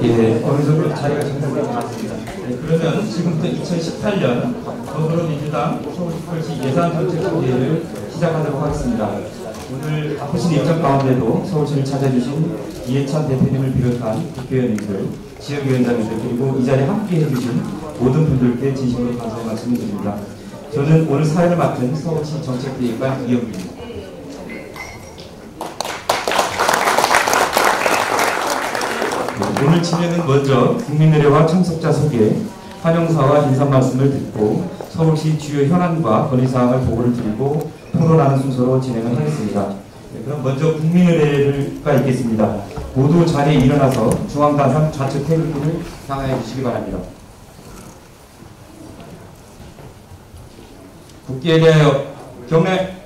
예, 어느 정도 자리가 정리된 것 같습니다. 네, 그러면 지금부터 2018년 더불어민주당 서울특별시 예산정책회의를 시작하도록 하겠습니다. 오늘 바쁘신 일정 가운데도 서울시를 찾아주신 이해찬 대표님을 비롯한 국회의원님들, 지역위원장님들, 그리고 이 자리에 함께해 주신 모든 분들께 진심으로 감사의 말씀을 드립니다. 저는 오늘 사회를 맡은 서울시 정책대의관 이영규입니다. 오늘 진행은 먼저 국민의례와 참석자 소개, 환영사와 인사 말씀을 듣고 서울시 주요 현안과 건의사항을 보고를 드리고 토론하는 순서로 진행을 하겠습니다. 네, 그럼 먼저 국민의례가 있겠습니다. 모두 자리에 일어나서 중앙당선 좌측 태극기를 향하여 주시기 바랍니다. 국기에 대하여 경례.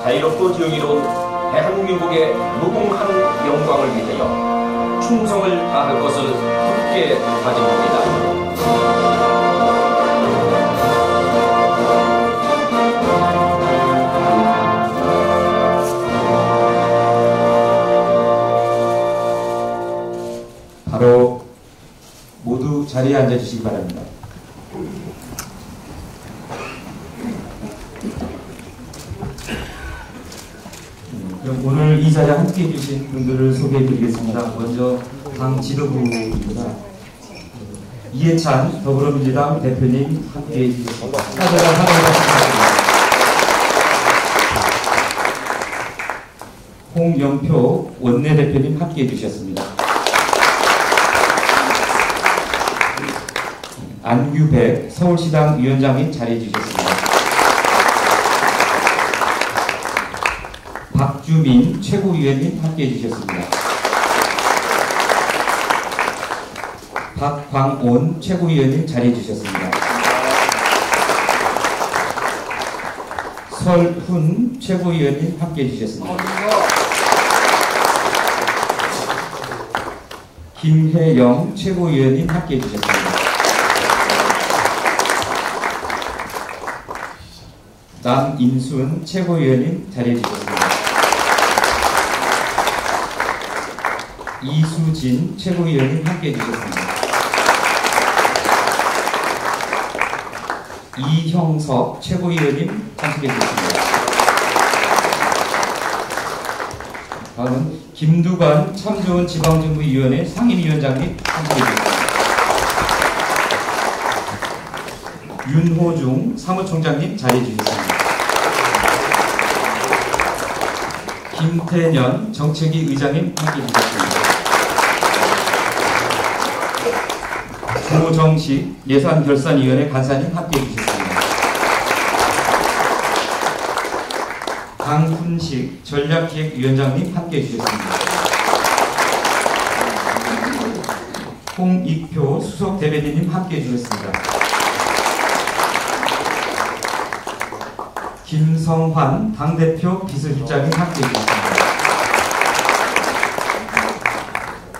자유롭고 정의로운 대한민국의 무궁한 영광을 위하여 충성을 다할 것을 굳게 다짐합니다. 바로 모두 자리에 앉아주시기 바랍니다. 그럼 오늘 이 자리에 함께해 주신 분들을 소개해 드리겠습니다. 먼저 당 지도부입니다. 이해찬 더불어민주당 대표님 함께해 주셨습니다. 사절한 환영합니다. 홍영표 원내대표님 함께해 주셨습니다. 안규백 서울시당 위원장님 자리해 주셨습니다. 박주민 최고위원님 함께해 주셨습니다. 박광온 최고위원님 자리해 주셨습니다. 설훈 최고위원님 함께해 주셨습니다. 김혜영 최고위원님 함께해 주셨습니다. 남인순 최고위원님 자리해 주셨습니다. 이수진 최고위원님 함께해 주셨습니다. 이형석 최고위원님 참석해 주셨습니다. 다음은 김두관 참좋은 지방정부위원회 상임위원장님 참석해 주셨습니다. 윤호중 사무총장님 자리해 주셨습니다. 김태년 정책위 의장님 함께해 주셨습니다. 조정식 예산결산위원회 간사님 함께해 주셨습니다. 강훈식 전략기획위원장님 함께해 주셨습니다. 홍익표 수석대변인님 함께해 주셨습니다. 김성환 당대표 비서실장님 함께해 주셨습니다.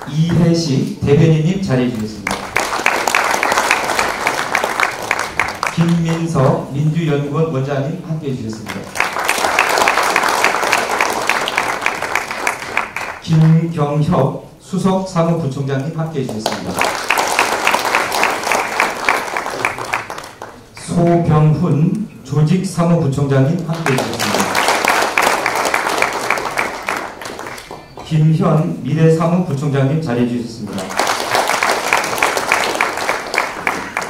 이혜식 대변인님 자리해 주셨습니다. 김민석 민주연구원 원장님 함께해 주셨습니다. 김경협 수석 사무부총장님 함께해 주셨습니다. 소병훈 조직사무부총장님 함께해 주셨습니다. 김현 미래사무부총장님 자리해 주셨습니다.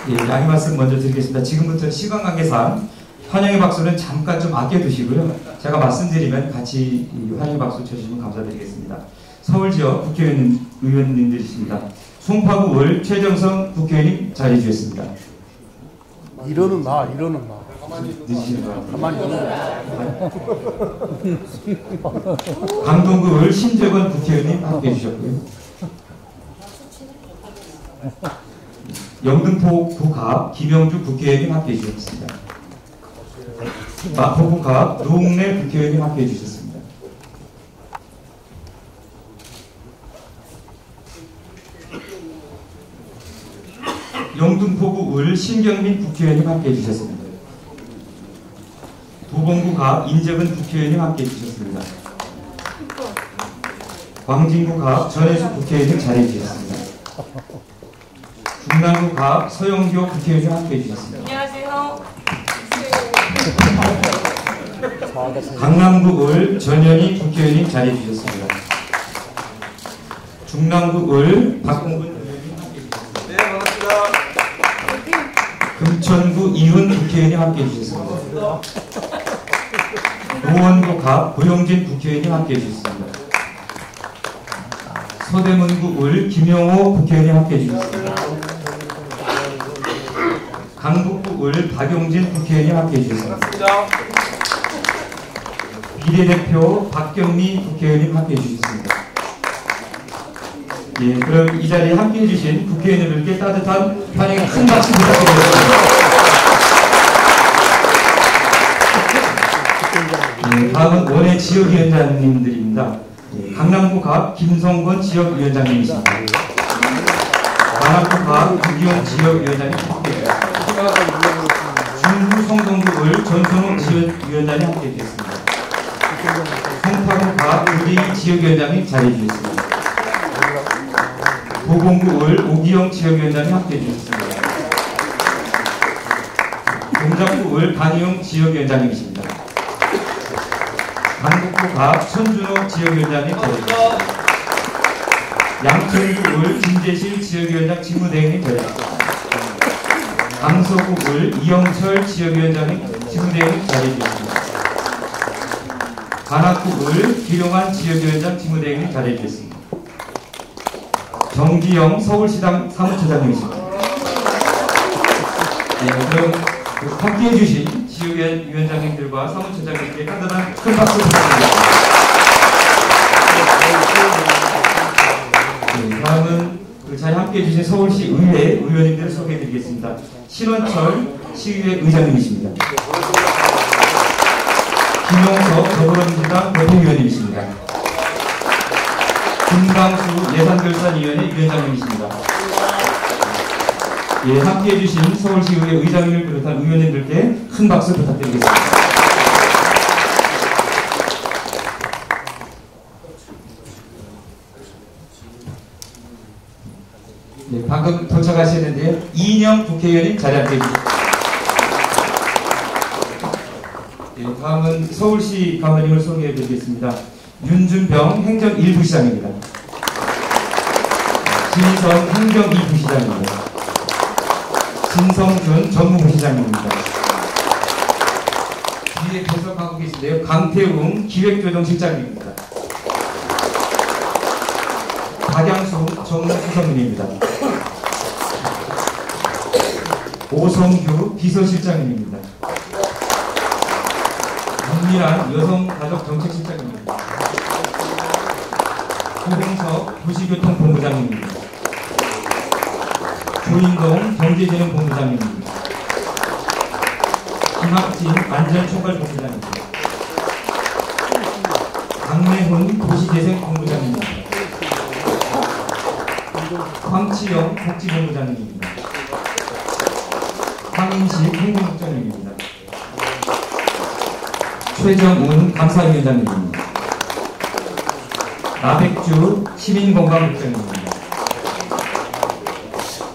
예, 양해 말씀 먼저 드리겠습니다. 지금부터 시간 관계상 환영의 박수는 잠깐 좀 아껴두시고요. 제가 말씀드리면 같이 환영의 박수 쳐주시면 감사드리겠습니다. 서울지역 국회의원님들이십니다. 송파구 을 최정성 국회의원님 자리해 주셨습니다. 이러는 나. 늦으시는 거예요. 가만히 강동구 을 신재건 국회의원님 함께해 주셨고요. 영등포 구갑 김영주 국회의원님 함께해 주셨습니다. 마포구갑 노웅래 국회의원님 함께해 주셨습니다. 영등포구 울 신경민 국회의원님 함께해 주셨습니다. 도봉구갑 인재근 국회의원님 함께해 주셨습니다. 광진구갑 전혜수 국회의원님 자리해 주셨습니다. 중랑구갑 서영교 국회의원님 함께해 주셨습니다. 안녕하세요. 강남구 을 전현희 국회의원님 자리해 주셨습니다. 중랑구 을 박홍근 의원님 함께해 주셨습니다. 네, 반갑습니다. 금천구 이훈 국회의원님 함께해 주셨습니다. 노원구 갑 고영진 국회의원님 함께해 주셨습니다. 서대문구 을 김영호 국회의원님 함께해 주셨습니다. 강북구 을 박용진 국회의원님 함께해 주셨습니다. 반갑습니다. 비례대표 박경미 국회의원님 함께해 주셨습니다. 예, 그럼 이 자리에 함께해 주신 국회의원님들께 따뜻한 환영의 큰 박수 부탁드리겠습니다. 예, 다음은 원외 지역위원장님들입니다. 예, 강남구 갑 김성권 지역위원장님이십니다. 관악구 갑 유기원 지역위원장님 함께해주셨습니다. 중구 성동구 을 전선호 지역위원장이 함께해주셨습니다. 송파구 갑 우리 지역위원장님 자리해주셨습니다. 도봉구 을 오기영 지역위원장이 함께해주셨습니다. 동작구 을 강희용 지역위원장님이십니다. 강북구 갑 손준호 지역위원장님 자리해주셨습니다. 양천구 을 김재실 지역위원장 직무대행님 자리해주셨습니다. 강서구 을 이영철 지역위원장님 직무대행님 자리해주셨습니다. 관악구 을 기룡한 지역위원장 직무대행님 자리해주셨습니다. 정기영 서울시당 사무처장님이십니다. 네, 그럼 함께해 주신 지역위원장님들과 사무처장님께 따뜻한 큰 박수 부탁드립니다. 네, 다음은 그 자리에 함께해 주신 서울시 의회 의원님들을 소개해 드리겠습니다. 신원철 시의회 의장님이십니다. 김용석 더불어민주당 대표위원님이십니다. 김강수 예산결산위원회 위원장님이십니다. 예, 함께해 주신 서울시의회 의장님을 비롯한 의원님들께 큰 박수 부탁드리겠습니다. 네, 방금 도착하시는데요. 이인영 국회의원님 자리 함께해 주십시오. 네, 다음은 서울시 간사님을 소개해 드리겠습니다. 윤준병 행정 1부 시장입니다. 진선 행정 2부 시장입니다. 진성준 정무부 시장입니다. 뒤에 배석하고 계신데요. 강태웅 기획조정실장님입니다. 박양수 정무수석님입니다. 오성규 비서실장님입니다. 윤미란 여성가족정책실장입니다. 고봉석 도시교통본부장님입니다. 조인동 경제진흥본부장님입니다. 김학진 안전총괄본부장입니다. 강래훈 도시재생본부장입니다. 황치영 복지본부장님입니다. 황인식 행정국장님입니다. 최정운 감사위원장님입니다. 나백주 시민건강국장님입니다.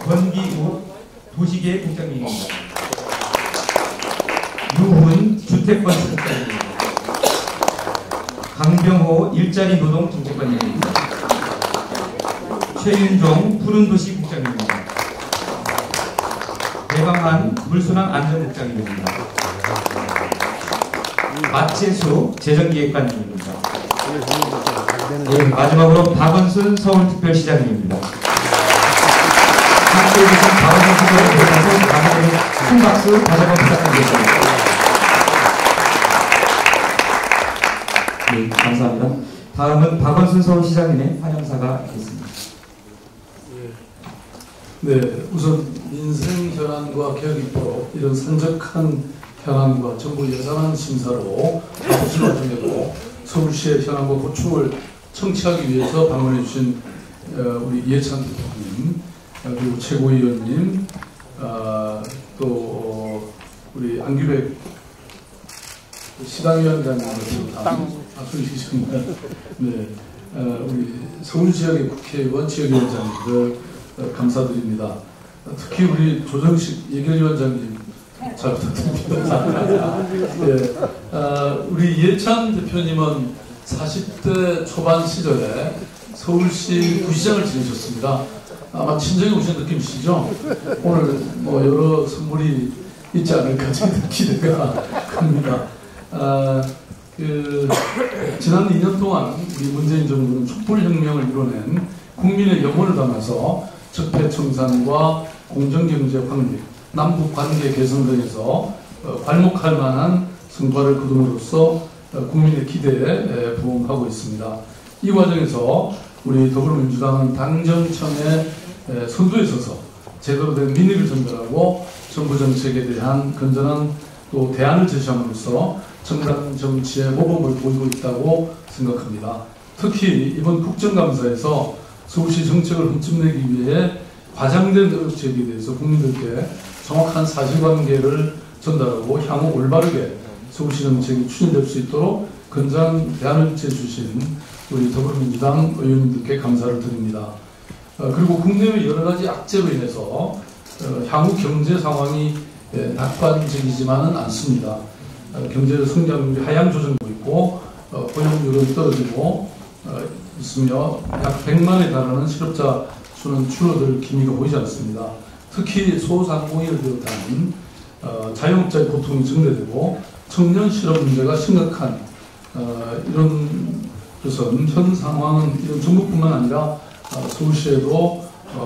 권기우 도시계획국장님입니다. 유훈 주택건축국장님입니다. 강병호 일자리노동정책관님입니다. 최윤종 푸른도시국장님입니다. 대방한 물순환 안전국장님입니다. 마채수 재정기획관님입니다. 네, 마지막으로 박원순 서울특별시장님입니다. 함께해 주신 박원순 시장에 대해서 감사드리는 큰 박수 다시 한번 부탁드리겠습니다. 네, 감사합니다. 다음은 박원순 서울시장님의 환영사가 있겠습니다. 네, 우선 민생 현안과 개혁 입법 이런 산적한 현안과 정부 예산안 심사로 바쁘신 와중에도 서울시의 현안과 고충을 청취하기 위해서 방문해 주신 우리 이해찬 대표님, 그리고 최고위원님, 또 우리 안규백 시당위원장님을 다 소개시켰습니다. 네, 우리 서울 지역의 국회의원, 지역위원장님들 감사드립니다. 특히 우리 조정식 예결위원장님 잘 부탁드립니다. 네, 우리 이해찬 대표님은 40대 초반 시절에 서울시 부시장을 지내셨습니다. 아마 친정에 오신 느낌이시죠? 오늘 뭐 여러 선물이 있지 않을까 기대가 큽니다. 지난 2년 동안 우리 문재인 정부는 촛불혁명을 이뤄낸 국민의 영혼을 담아서 적폐청산과 공정경제 확립, 남북관계 개선 등에서 괄목할 만한 성과를 거둠으로써 국민의 기대에 부응하고 있습니다. 이 과정에서 우리 더불어민주당은 당정청의 선두에 서서 제대로 된 민의를 전달하고 정부 정책에 대한 건전한 또 대안을 제시함으로써 정당 정치의 모범을 보이고 있다고 생각합니다. 특히 이번 국정감사에서 서울시 정책을 흠집내기 위해 과장된 의혹 제기에 대해서 국민들께 정확한 사실관계를 전달하고 향후 올바르게 서울시 정책이 추진될 수 있도록 건전한 대안을 제주신 우리 더불어민주당 의원님들께 감사를 드립니다. 그리고 국내의 여러 가지 악재로 인해서 향후 경제 상황이 낙관적이지만은 않습니다. 경제 성장률이 하향 조정되고 있고 고용률은 떨어지고 있으며 약 100만에 달하는 실업자 수는 줄어들 기미가 보이지 않습니다. 특히 소상공인을 비롯한 자영업자의 고통이 증대되고 청년 실업 문제가 심각한 이런 것은 현 상황은 이런 정부뿐만 아니라 서울시에도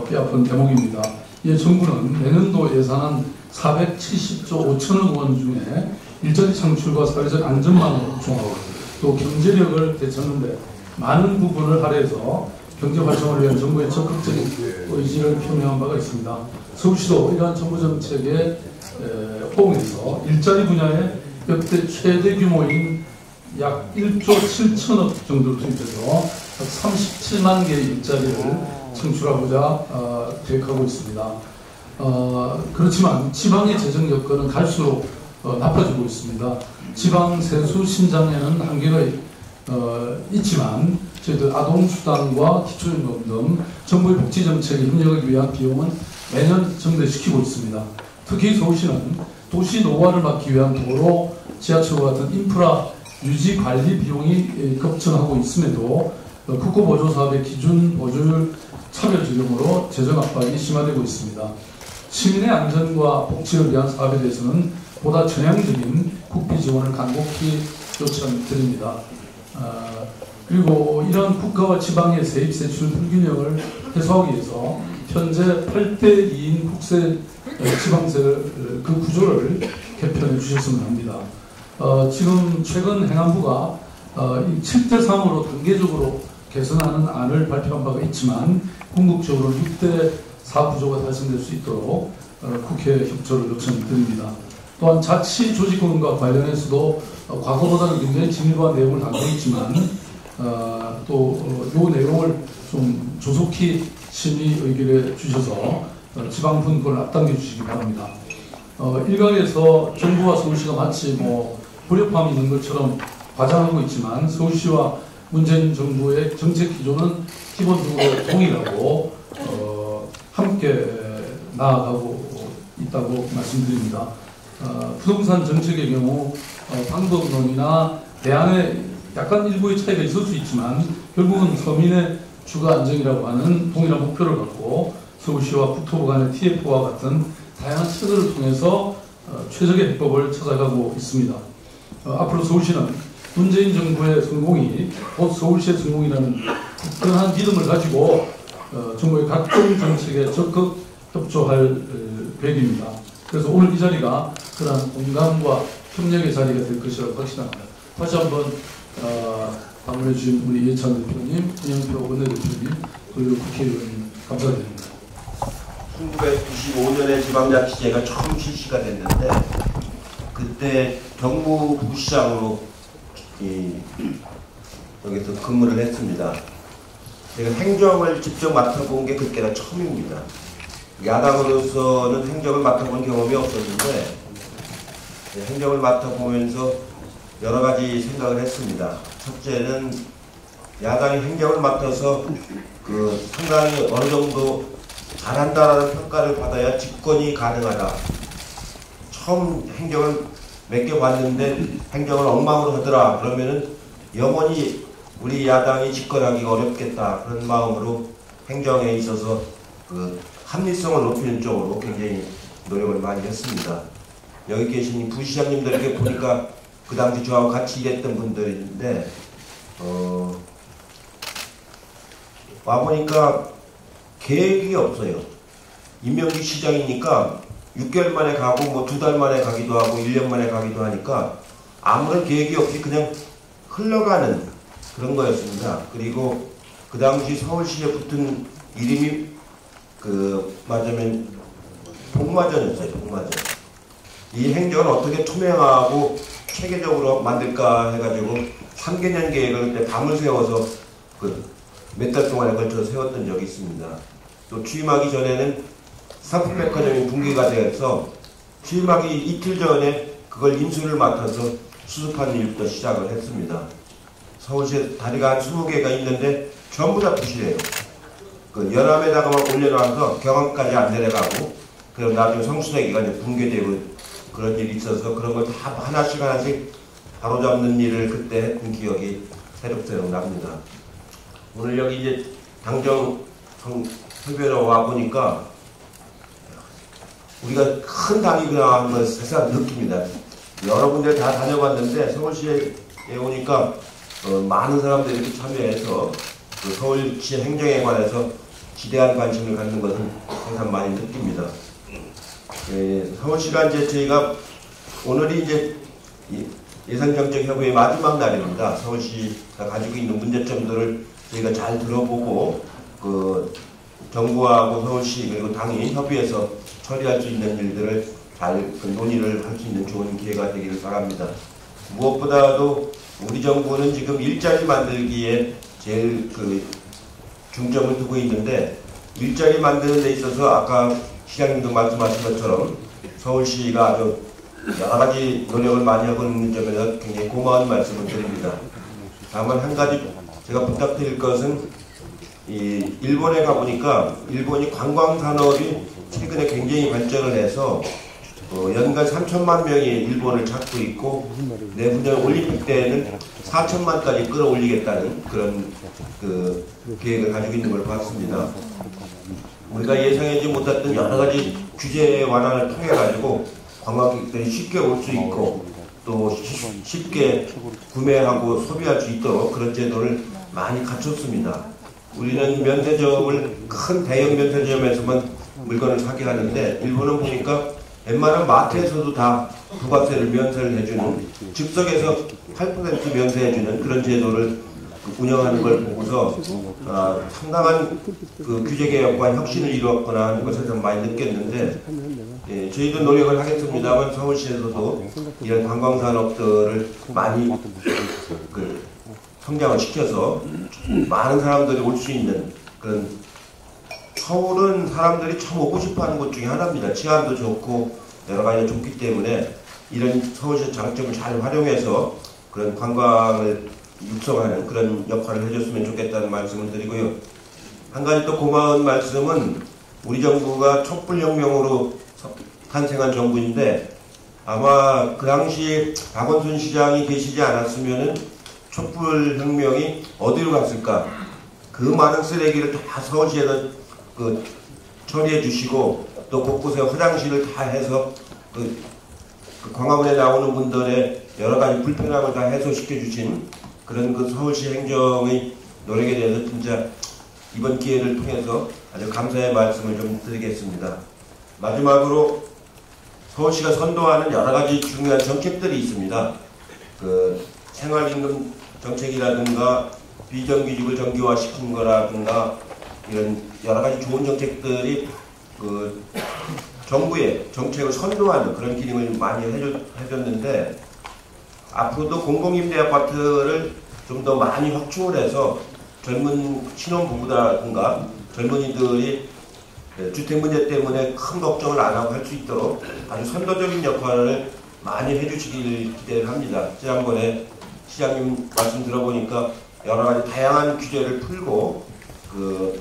뼈아픈 대목입니다. 이에 정부는 내년도 예산안 470조 5천억 원 중에 일자리 창출과 사회적 안전망을 확충하고 또 경제력을 되찾는데 많은 부분을 할애해서 경제 활성화를 위한 정부의 적극적인 의지를 표명한 바가 있습니다. 서울시도 이러한 정부 정책에 호응해서 일자리 분야에 역대 최대 규모인 약 1조 7천억 정도를 투입해서 37만 개의 일자리를 창출하고자 계획하고 있습니다. 그렇지만 지방의 재정 여건은 갈수록 나빠지고 있습니다. 지방 세수 신장에는 한계가 있지만 저희들 아동수당과 기초임금 등 정부의 복지정책에 협력하기 위한 비용은 매년 증대시키고 있습니다. 특히 서울시는 도시 노후화를 막기 위한 도로, 지하철과 같은 인프라 유지 관리 비용이 급증하고 있음에도 국고보조 사업의 기준 보조율 차별 적용으로 재정 압박이 심화되고 있습니다. 시민의 안전과 복지를 위한 사업에 대해서는 보다 전향적인 국비 지원을 간곡히 요청드립니다. 그리고 이런 국가와 지방의 세입 세출 불균형을 해소하기 위해서 현재 8대2인 국세 지방세를 그 구조를 개편해 주셨으면 합니다. 지금 최근 행안부가 7대3으로 단계적으로 개선하는 안을 발표한 바가 있지만 궁극적으로 6대4 구조가 달성될 수 있도록 국회 협조를 요청드립니다. 또한 자치 조직권과 관련해서도 과거보다는 굉장히 진일보한 내용을 담고 있지만 또 이 내용을 좀 조속히 심의 의결해 주셔서 지방 분권을 앞당겨 주시기 바랍니다. 일각에서 정부와 서울시가 마치 뭐 불협화음이 있는 것처럼 과장하고 있지만 서울시와 문재인 정부의 정책 기조는 기본적으로 동일하고 함께 나아가고 있다고 말씀드립니다. 부동산 정책의 경우 방법론이나 대안에 약간 일부의 차이가 있을 수 있지만 결국은 서민의 주거 안정이라고 하는 동일한 목표를 갖고 서울시와 국토부 간의 TF와 같은 다양한 체계를 통해서 최적의 해법을 찾아가고 있습니다. 앞으로 서울시는 문재인 정부의 성공이 곧 서울시의 성공이라는 굳건한 믿음을 가지고 정부의 각종 정책에 적극 협조할 계획입니다. 그래서 오늘 이 자리가 그러한 공감과 협력의 자리가 될 것이라고 확신합니다. 다시 한번 방문해 주신 우리 이해찬 대표님, 이영표 원내대표님, 그리고 국회의원님 감사드립니다. 1995년에 지방자치제가 처음 실시가 됐는데 그때 정부 부시장으로 여기서 근무를 했습니다. 제가 행정을 직접 맡아본 게 그때가 처음입니다. 야당으로서는 행정을 맡아본 경험이 없었는데 행정을 맡아보면서 여러 가지 생각을 했습니다. 첫째는 야당이 행정을 맡아서 상당히 어느 정도 잘한다라는 평가를 받아야 집권이 가능하다. 처음 행정을 맡겨봤는데 행정을 엉망으로 하더라. 그러면은 영원히 우리 야당이 집권하기가 어렵겠다. 그런 마음으로 행정에 있어서 합리성을 높이는 쪽으로 굉장히 노력을 많이 했습니다. 여기 계신 부시장님들께 보니까 그 당시 저하고 같이 일했던 분들이 있는데 와보니까 계획이 없어요. 임명직 시장이니까 6개월 만에 가고 뭐 2달 만에 가기도 하고 1년 만에 가기도 하니까 아무런 계획이 없이 그냥 흘러가는 그런 거였습니다. 그리고 그 당시 서울시에 붙은 이름이 맞으면 복마전이었어요. 복마전. 이 행정을 어떻게 투명하고 체계적으로 만들까 해가지고 3개년 계획을 그때 밤을 새워서 몇 달 동안에 걸쳐서 세웠던 적이 있습니다. 또 취임하기 전에는 상품백화점이 붕괴가 되어서 취임하기 이틀 전에 그걸 인수를 맡아서 수습하는 일부터 시작을 했습니다. 서울시에 다리가 한 20개가 있는데 전부 다 부실해요. 연암에다가만 올려놔서 경항까지 안 내려가고 그럼 나중에 성수대기가 이제 붕괴되고 그런 일이 있어서 그런 걸 다 하나씩 바로잡는 일을 그때 했던 기억이 새록새록 납니다. 오늘 여기 이제 당정 설명회로 와보니까 우리가 큰 당이구나 하는 걸 새삼 느낍니다. 여러 군데 다 다녀봤는데 서울시에 오니까 많은 사람들이 이렇게 참여해서 서울시 행정에 관해서 지대한 관심을 갖는 것은 항상 많이 느낍니다. 서울시가 이제 저희가 오늘이 이제 예산정책협의회 마지막 날입니다. 서울시가 가지고 있는 문제점들을 저희가 잘 들어보고 정부하고 서울시 그리고 당이 협의해서 처리할 수 있는 일들을 잘 논의를 할 수 있는 좋은 기회가 되기를 바랍니다. 무엇보다도 우리 정부는 지금 일자리 만들기에 제일 중점을 두고 있는데 일자리 만드는 데 있어서 아까 시장님도 말씀하신 것처럼 서울시가 아주 여러 가지 노력을 많이 하고 있는 점에서 굉장히 고마운 말씀을 드립니다. 다만 한 가지 제가 부탁드릴 것은 일본에 가보니까 일본이 관광산업이 최근에 굉장히 발전을 해서 연간 3천만 명이 일본을 찾고 있고 내후년 올림픽 때에는 4천만까지 끌어올리겠다는 그런 계획을 가지고 있는 걸 봤습니다. 우리가 예상하지 못했던 여러 가지 규제 완화를 통해 가지고 관광객들이 쉽게 올 수 있고 또 쉽게 구매하고 소비할 수 있도록 그런 제도를 많이 갖췄습니다. 우리는 면세점을 큰 대형 면세점에서만 물건을 사게 하는데 일본은 보니까 웬만한 마트에서도 다 부가세를 면세를 해주는 즉석에서 8% 면세해주는 그런 제도를 운영하는 걸 보고서 상당한 규제 개혁과 혁신을 이루었구나 하는 것을 좀 많이 느꼈는데 저희도 노력을 하겠습니다만 서울시에서도 이런 관광산업들을 많이 성장을 시켜서 많은 사람들이 올 수 있는 그런 서울은 사람들이 참 오고 싶어하는 곳 중에 하나입니다. 치안도 좋고 여러 가지가 좋기 때문에 이런 서울시의 장점을 잘 활용해서 그런 관광을 육성하는 그런 역할을 해줬으면 좋겠다는 말씀을 드리고요. 한 가지 또 고마운 말씀은 우리 정부가 촛불혁명으로 탄생한 정부인데 아마 그 당시 박원순 시장이 계시지 않았으면은 촛불혁명이 어디로 갔을까? 그 많은 쓰레기를 다 서울시에서 처리해 주시고 또 곳곳에 화장실을 다 해서 광화문에 나오는 분들의 여러 가지 불편함을 다 해소시켜 주신 그런 서울시 행정의 노력에 대해서 진짜 이번 기회를 통해서 아주 감사의 말씀을 좀 드리겠습니다. 마지막으로 서울시가 선도하는 여러 가지 중요한 정책들이 있습니다. 생활임금 정책이라든가 비정규직을 정규화시킨 거라든가 이런 여러 가지 좋은 정책들이 정부의 정책을 선도하는 그런 기능을 많이 해줬는데 앞으로도 공공임대 아파트를 좀 더 많이 확충을 해서 젊은 신혼부부라든가 젊은이들이 주택 문제 때문에 큰 걱정을 안 하고 할 수 있도록 아주 선도적인 역할을 많이 해주시길 기대를 합니다. 지난번에 시장님 말씀 들어보니까 여러 가지 다양한 규제를 풀고 그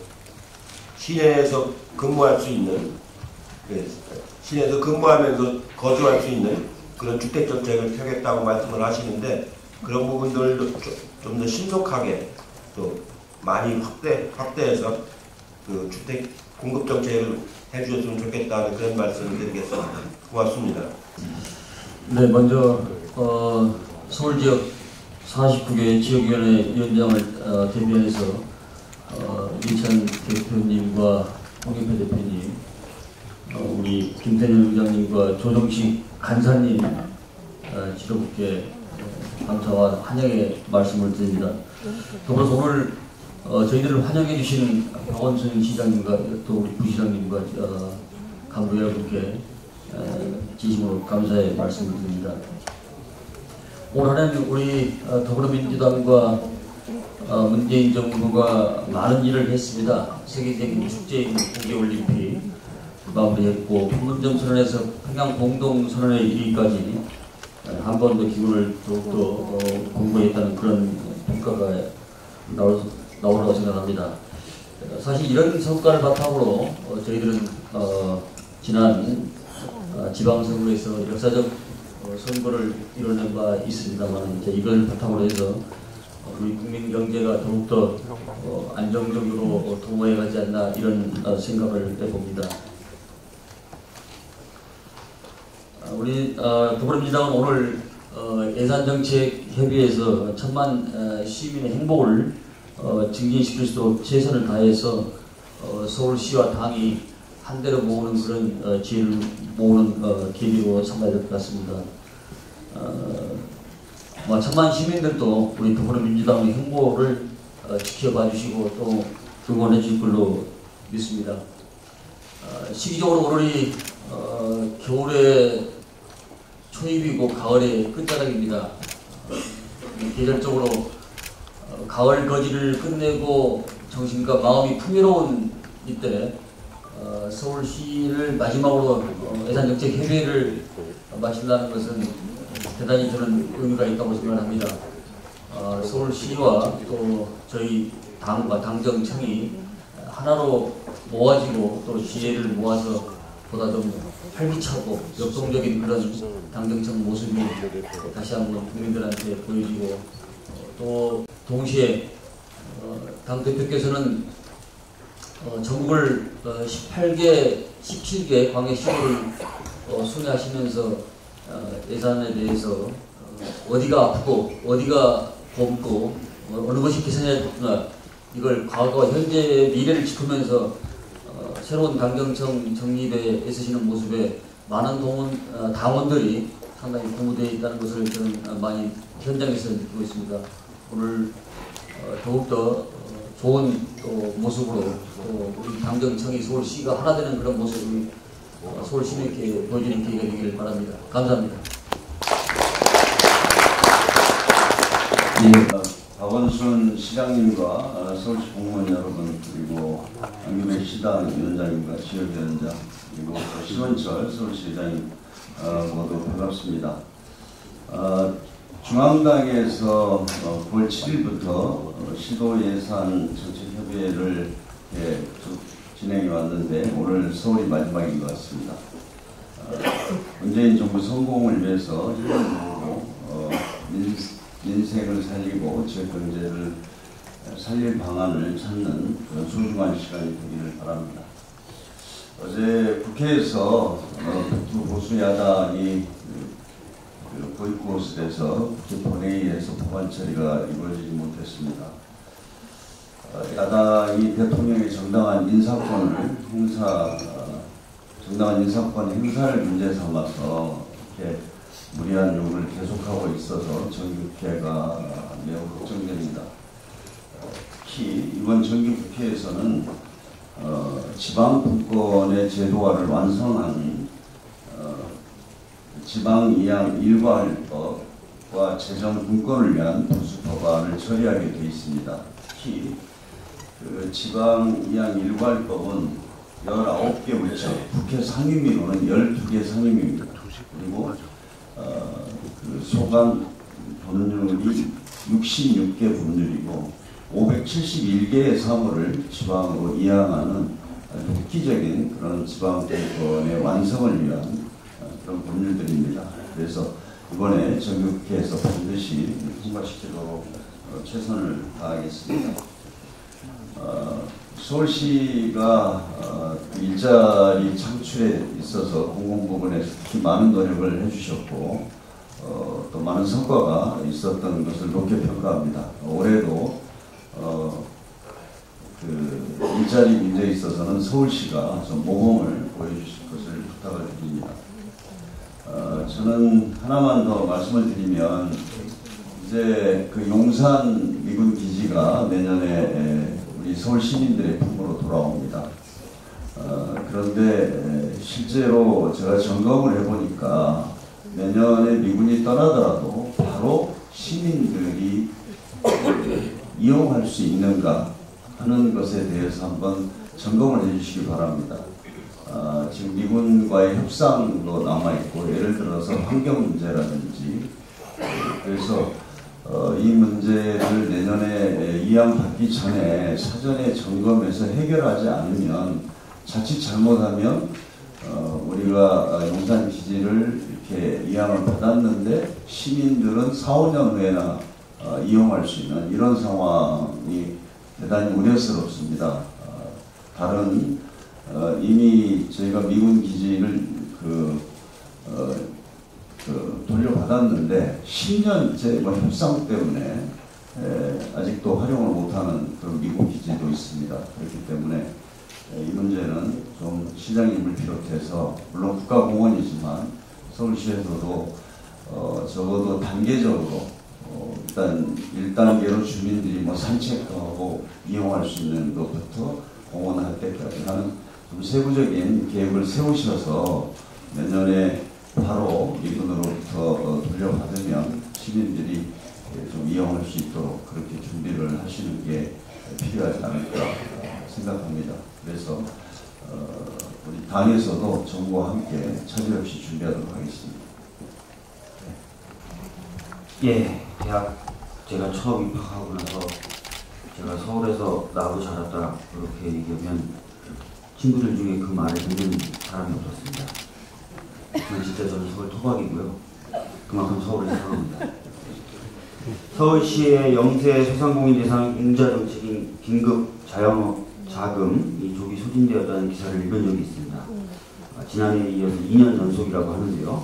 시내에서 근무할 수 있는 시내에서 근무하면서 거주할 수 있는 그런 주택 정책을 펴겠다고 말씀을 하시는데 그런 부분들도 좀 더 신속하게 또 많이 확대해서 그 주택 공급 정책을 해주셨으면 좋겠다는 그런 말씀을 드리겠습니다. 고맙습니다. 네, 먼저 서울 지역 49개 지역위원회 위원장을 대변해서 이찬 대표님과 홍영표 대표님, 우리 김태년 의장님과 조정식 간사님 지도부께 감사와 환영의 말씀을 드립니다. 더불어서 오늘 저희들을 환영해 주신 박원순 시장님과 또 우리 부시장님과 간부 여러분께 진심으로 감사의 말씀을 드립니다. 올 한해는 우리 더불어민주당과 문재인 정부가 많은 일을 했습니다. 세계적인 축제인 동계올림픽 마무리했고 판문점 선언에서 평양 공동선언에 이르기까지 한 번 더 기분을 더욱더 공부했다는 그런 평가가 나오라고 생각합니다. 사실 이런 성과를 바탕으로 저희들은 지난 지방선거에서 역사적 선거를 이뤄낸 바 있습니다만 이제 이걸 바탕으로 해서 우리 국민 경제가 더욱더 안정적으로 도모해 가지 않나 이런 생각을 해봅니다. 우리 더불어민주당은 오늘 예산정책협의회에서 1000만 시민의 행복을 증진시킬 수 있도록 최선을 다해서 서울시와 당이 한대로 모으는 그런 지혜를 모으는 계기로 삼아야 될 것 같습니다. 1000만 시민들도 우리 더불어민주당의 행보를 지켜봐 주시고 또 응원해 주실 걸로 믿습니다. 시기적으로 오늘이 겨울의 초입이고 가을의 끝자락입니다. 계절적으로 가을 거지를 끝내고 정신과 마음이 풍요로운 이때 서울시를 마지막으로 예산정책협의회를 마친다는 것은 대단히 저는 의미가 있다고 생각합니다. 서울시와 또 저희 당과 당정청이 하나로 모아지고 또 지혜를 모아서 보다 좀 활기차고 역동적인 그런 당정청 모습이 다시 한번 국민들한테 보여지고 또 동시에 당 대표께서는 전국을 17개 광역시도를 순회하시면서 예산에 대해서 어디가 아프고 어디가 곱고 어느 것이 개선해야 되나 이걸 과거와 현재의 미래를 짚으면서 새로운 당정청 정립에 애쓰시는 모습에 많은 당원들이 상당히 공부되어 있다는 것을 저는 많이 현장에서 느끼고 있습니다. 오늘 더욱더 좋은 또 모습으로 또 우리 당정청이 서울시가 하나 되는 그런 모습을 서울 시민께 보여주는 기회가 되기를 바랍니다. 감사합니다. 박원순 시장님과 서울시 공무원 여러분 그리고 안규배 시당 위원장님과 지역위원장 그리고 심원철 서울시장님 모두 반갑습니다. 중앙당에서 9월 7일부터 시도예산 정책협의회를 진행해 왔는데 오늘 서울이 마지막인 것 같습니다. 문재인 정부 성공을 위해서 힘을 모으고 민생을 살리고 지역 경제를 살릴 방안을 찾는 그런 소중한 시간이 되기를 바랍니다. 어제 국회에서 보수 야당이 보이콧에서 본회의에서 법안 처리가 이루어지지 못했습니다. 야당이 대통령의 정당한 인사권 행사를 문제 삼아서 이렇게 무리한 요구를 계속하고 있어서 정기국회가 매우 걱정됩니다. 특히 이번 정기국회에서는 지방 분권의 제도화를 완성한 지방 이양 일괄법과 재정 분권을 위한 부수 법안을 처리하게 되어 있습니다. 특히 그 지방 이양 일괄법은 19개 물체, 국회 상임위로는 12개 상임위입니다. 그리고 그 소관 법률이 66개 법률이고 571개의 사무를 지방으로 이양하는 획기적인 그런 지방 분권의 완성을 위한 그런 법률들입니다. 그래서 이번에 정규국회에서 반드시 통과시키도록 최선을 다하겠습니다. 서울시가 일자리 창출에 있어서 공공부문에서 특히 많은 노력을 해주셨고 또 많은 성과가 있었던 것을 높게 평가합니다. 올해도 그 일자리 문제에 있어서는 서울시가 좀 모범을 보여주실 것을 부탁을 드립니다. 저는 하나만 더 말씀을 드리면 이제 그 용산 미군 기지가 내년에 우리 서울 시민들의 품으로 돌아옵니다. 그런데 실제로 제가 점검을 해보니까 내년에 미군이 떠나더라도 바로 시민들이 이용할 수 있는가 하는 것에 대해서 한번 점검을 해주시기 바랍니다. 지금 미군과의 협상도 남아있고 예를 들어서 환경 문제라든지 그래서 이 문제를 내년에 이양받기 전에 사전에 점검해서 해결하지 않으면 자칫 잘못하면 우리가 용산 기지를 이렇게 이양을 받았는데 시민들은 4, 5년 후에나 이용할 수 있는 이런 상황이 대단히 우려스럽습니다. 다른 이미 저희가 미군 기지를 돌려받았는데 10년째 협상 때문에 아직도 활용을 못하는 그런 미군 기지도 있습니다. 그렇기 때문에 이 문제는 좀 시장님을 비롯해서 물론 국가공원이지만 서울시에서도 적어도 단계적으로 일단 1단계로 주민들이 뭐 산책도 하고 이용할 수 있는 것부터 공원할 때까지 하는 좀 세부적인 계획을 세우셔서 내년에 바로 미군으로부터 돌려받으면 시민들이 좀 이용할 수 있도록 그렇게 준비를 하시는 게 필요하지 않을까 생각합니다. 그래서 우리 당에서도 정부와 함께 차질 없이 준비하도록 하겠습니다. 예, 대학 제가 처음 입학하고 나서 제가 서울에서 나고 자랐다 그렇게 얘기하면 친구들 중에 그 말을 듣는 사람이 없었습니다. 진짜 저는 서울 토박이고요. 그만큼 서울을 사랑합니다. 서울시의 영세 소상공인 대상 융자 정책인 긴급 자영업 자금 이 조기 소진되었다는 기사를 읽은 적이 있습니다. 지난해에 이어서 2년 연속이라고 하는데요.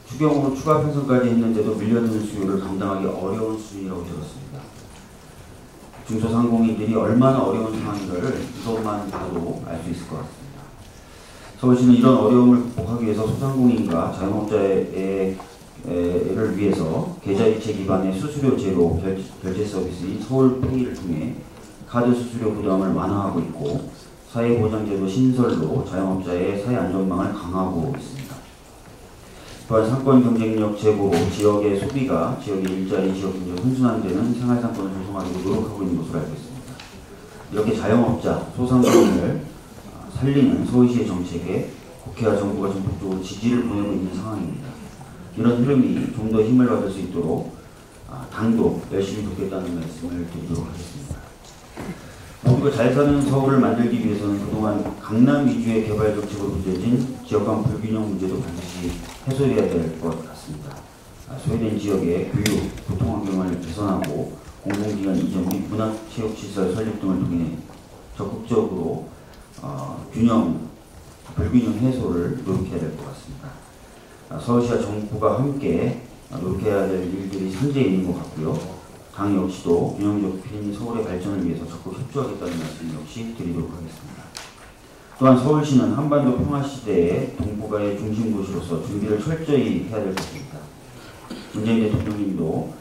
추경으로 추가 편성까지 했는데도 밀려드는 수요를 감당하기 어려운 수준이라고 들었습니다. 중소상공인들이 얼마나 어려운 상황인가를 이것만 봐도 알 수 있을 것 같습니다. 서울시는 이런 어려움을 극복하기 위해서 소상공인과 자영업자를 위해서 계좌이체 기반의 수수료 제로 결제 서비스인 서울페이를 통해 카드 수수료 부담을 완화하고 있고 사회보장제도 신설로 자영업자의 사회안전망을 강화하고 있습니다. 또한 상권 경쟁력 제고로 지역의 소비가 지역의 일자리, 지역 경제 혼순환되는 생활상권을 조성하려고 노력하고 있는 것으로 알고 있습니다. 이렇게 자영업자, 소상공인을 살리는 서울시의 정책에 국회와 정부가 전폭적으로 지지를 보내고 있는 상황입니다. 이런 흐름이 좀 더 힘을 받을 수 있도록 당도 열심히 돕겠다는 말씀을 드리도록 하겠습니다. 모두가 잘 사는 서울을 만들기 위해서는 그동안 강남 위주의 개발 정책으로 빚어진 지역 간 불균형 문제도 반드시 해소해야 될 것 같습니다. 소외된 지역의 교육, 교통환경을 개선하고 공공기관 이전 및 문화체육시설 설립 등을 통해 적극적으로 불균형 해소를 노력해야 될 것 같습니다. 서울시와 정부가 함께 노력해야 될 일들이 산재해 있는 것 같고요. 당 역시도 균형적인 서울의 발전을 위해서 적극 협조하겠다는 말씀 역시 드리도록 하겠습니다. 또한 서울시는 한반도 평화시대의 동북아의 중심도시로서 준비를 철저히 해야 될 것입니다. 문재인 대통령님도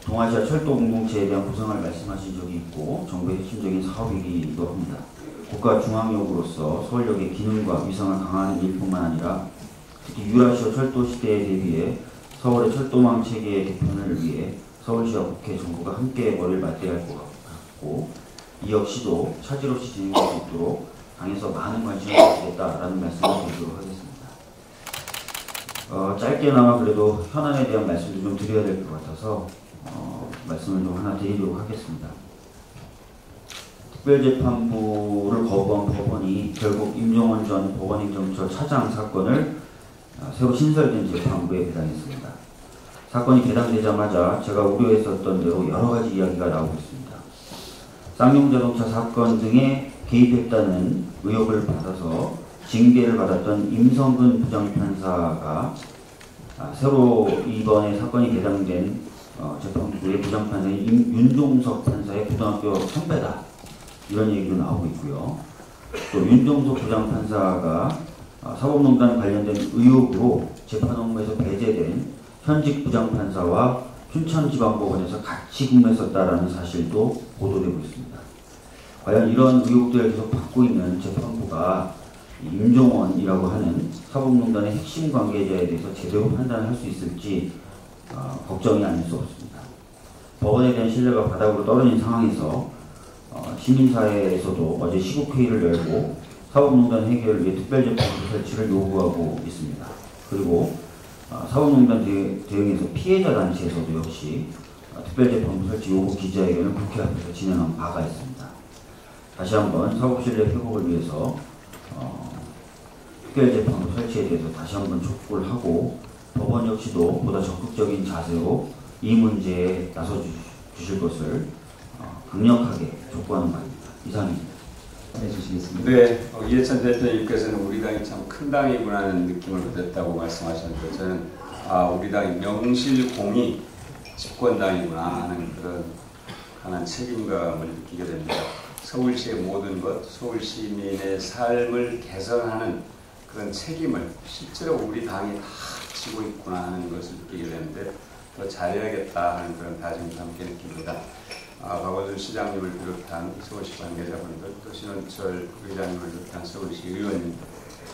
동아시아 철도 공동체에 대한 보상을 말씀하신 적이 있고 정부의 핵심적인 사업이기도 합니다. 국가중앙역으로서 서울역의 기능과 위상을 강화하는 일뿐만 아니라 특히 유라시아 철도 시대에 대비해 서울의 철도망 체계의 개편을 위해 서울시와 국회 정부가 함께 머리를 맞대야 할 것 같고, 이 역시도 차질 없이 진행될 수 있도록 당에서 많은 관심을 가지겠다라는 말씀을 드리도록 하겠습니다. 짧게나마 그래도 현안에 대한 말씀도 좀 드려야 될 것 같아서 말씀을 좀 하나 드리도록 하겠습니다. 특별재판부를 거부한 법원이 결국 임종원 전 법원행정처 차장 사건을 새로 신설된 재판부에 배당했습니다. 사건이 배당되자마자 제가 우려했었던 대로 여러 가지 이야기가 나오고 있습니다. 쌍용자동차 사건 등에 개입했다는 의혹을 받아서 징계를 받았던 임성근 부장판사가 새로 이번에 사건이 배당된 재판부의 부장판사인 윤종석 판사의 고등학교 선배다, 이런 얘기도 나오고 있고요. 또 윤종석 부장판사가 사법농단 관련된 의혹으로 재판 업무에서 배제된 현직 부장판사와 춘천지방법원에서 같이 근무했었다라는 사실도 보도되고 있습니다. 과연 이런 의혹들을 계속 받고 있는 재판부가 임종원이라고 하는 사법농단의 핵심 관계자에 대해서 제대로 판단할 수 있을지 걱정이 아닐 수 없습니다. 법원에 대한 신뢰가 바닥으로 떨어진 상황에서 시민사회에서도 어제 시국회의를 열고 사법농단 해결을 위해 특별재판부 설치를 요구하고 있습니다. 그리고 사법농단 대응에서 피해자 단체에서도 역시 특별재판부 설치 요구 기자회견을 국회 앞에서 진행한 바가 있습니다. 다시 한번 사법신뢰 회복을 위해서 특별재판부 설치에 대해서 다시 한번 촉구를 하고, 법원 역시도 보다 적극적인 자세로 이 문제에 나서 주실 것을 강력하게 촉구하는 바입니다. 이상입니다. 해주시겠습니다. 네, 이해찬 대표님께서는 우리 당이 참 큰 당이구나 하는 느낌을 받았다고 말씀하셨는데, 저는 우리 당이 명실공히 집권당이구나 하는 그런 강한 책임감을 느끼게 됩니다. 서울시의 모든 것, 서울 시민의 삶을 개선하는 그런 책임을 실제로 우리 당이 다 지고 있구나 하는 것을 느끼게 되는데, 더 잘해야겠다 하는 그런 다짐도 함께 느낍니다. 박원순 시장님을 비롯한 서울시 관계자분들, 또 신원철 의장님을 비롯한 서울시 의원님들,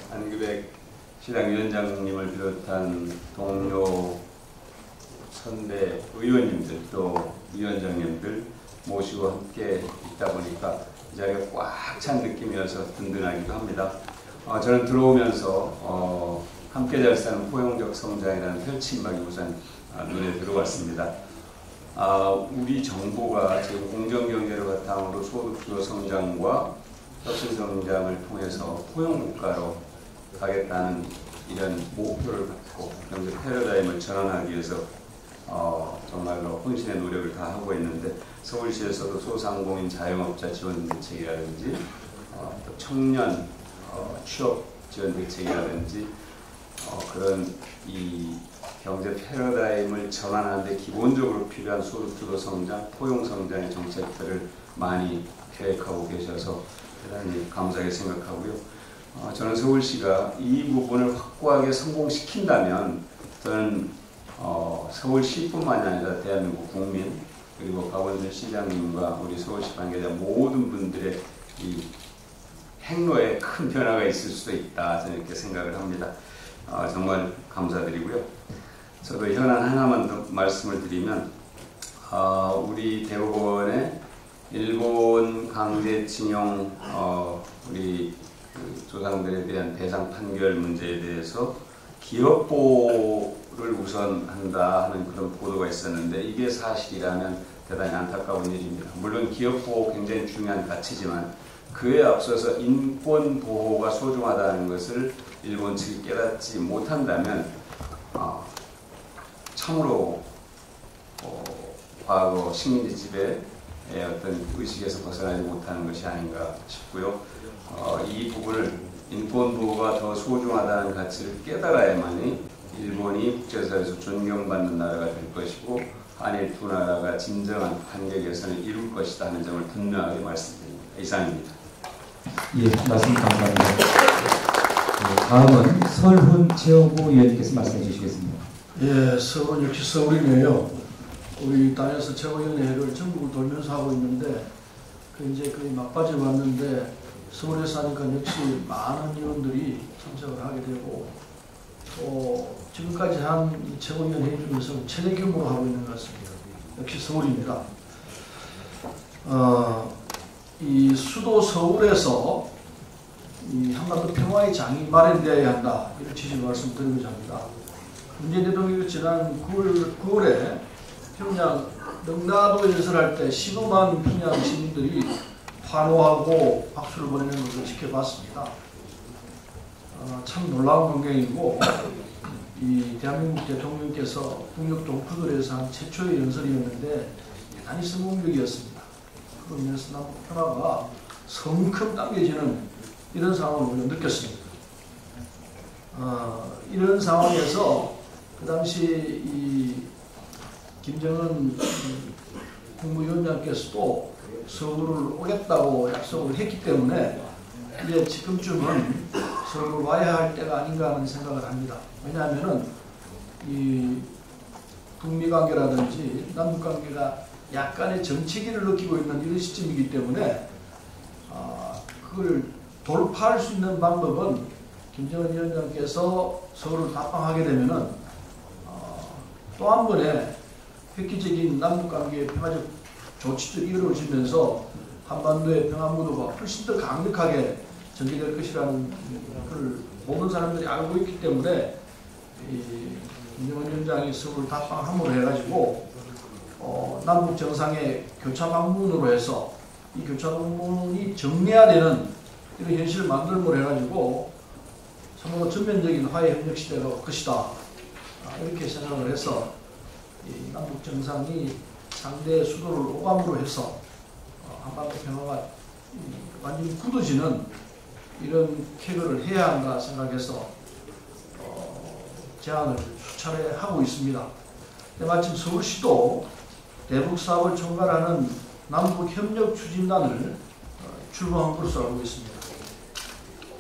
한규백 시장위원장님을 비롯한 동료 선배 의원님들, 또 위원장님들 모시고 함께 있다 보니까 이 자리가 꽉 찬 느낌이어서 든든하기도 합니다. 저는 들어오면서 함께 잘 사는 포용적 성장이라는 펼침막이 우선 눈에 들어왔습니다. 우리 정부가 지금 공정경제를 바탕으로 소득주도 성장과 혁신성장을 통해서 포용국가로 가겠다는 이런 목표를 갖고 경제 패러다임을 전환하기 위해서 정말로 혼신의 노력을 다 하고 있는데, 서울시에서도 소상공인 자영업자 지원 대책이라든지 또 청년 취업 지원 대책이라든지 그런 이 경제 패러다임을 전환하는 데 기본적으로 필요한 소득주도 성장, 포용 성장의 정책들을 많이 계획하고 계셔서 대단히 감사하게 생각하고요. 저는 서울시가 이 부분을 확고하게 성공시킨다면, 저는 서울시뿐만이 아니라 대한민국 국민, 그리고 박원순 시장님과 우리 서울시 관계자 모든 분들의 이 행로에 큰 변화가 있을 수도 있다, 저는 이렇게 생각을 합니다. 정말 감사드리고요. 저도 현안 하나만 더 말씀을 드리면, 우리 대법원의 일본 강제징용 우리 조상들에 대한 배상 판결 문제에 대해서 기업보호를 우선한다 하는 그런 보도가 있었는데, 이게 사실이라면 대단히 안타까운 일입니다. 물론 기업보호 굉장히 중요한 가치지만 그에 앞서서 인권보호가 소중하다는 것을 일본 측이 깨닫지 못한다면 참으로 과거 식민지 지배의 어떤 의식에서 벗어나지 못하는 것이 아닌가 싶고요. 이 부분을 인권보호가 더 소중하다는 가치를 깨달아야만이 일본이 국제사회에서 존경받는 나라가 될 것이고, 한일 두 나라가 진정한 관계 개선을 이룰 것이다 하는 점을 분명하게 말씀드립니다. 이상입니다. 예, 말씀 감사합니다. 다음은 설훈 최호구 의원님께서 말씀해 주시겠습니다. 예, 서울 역시 서울이네요. 우리 당에서 최고위원회를 전국을 돌면서 하고 있는데, 이제 거의 막바지 왔는데, 서울에서 하니까 역시 많은 의원들이 참석을 하게 되고 또 지금까지 한 이 최고위원 회의 중에서 최대 규모로 하고 있는 것 같습니다. 역시 서울입니다. 이 수도 서울에서 이 한반도 평화의 장이 마련되어야 한다, 이런 취지로 말씀드리고자 합니다. 문재인 대통령이 지난 9월에 평양 능라도 연설할 때 15만 평양 시민들이 환호하고 박수를 보내는 것을 지켜봤습니다. 참 놀라운 광경이고, 이 대한민국 대통령께서 국력 동포들에서 한 최초의 연설이었는데 대단히 성공적이었습니다. 그로 인해서 남북 평화가 성큼 당겨지는 이런 상황을 우리가 느꼈습니다. 이런 상황에서 그 당시 이 김정은 국무위원장께서도 서울을 오겠다고 약속을 했기 때문에 이제 지금쯤은 서울 와야 할 때가 아닌가 하는 생각을 합니다. 왜냐하면은 이 북미 관계라든지 남북 관계가 약간의 정체기를 느끼고 있는 이런 시점이기 때문에 그걸 돌파할 수 있는 방법은 김정은 위원장께서 서울을 답방하게 되면은 또 한 번의 획기적인 남북관계의 평화적 조치들이 이루어지면서 한반도의 평화무도가 훨씬 더 강력하게 전개될 것이라는 걸 모든 사람들이 알고 있기 때문에 김정은 위원장이 서울을 답방함으로 해가지고 남북 정상의 교차 방문으로 해서 이 교차 방문이 정리화되는 이런 현실을 만들므로 해가지고 참으로 전면적인 화해 협력 시대가 올 것이다, 이렇게 생각을 해서 이 남북 정상이 상대 수도를 오감으로 해서 한반도 평화가 완전히 굳어지는 이런 쾌거를 해야 한다 생각해서 제안을 수차례 하고 있습니다. 마침 서울시도 대북 사업을 총괄하는 남북협력추진단을 출범한 것으로 알고 있습니다.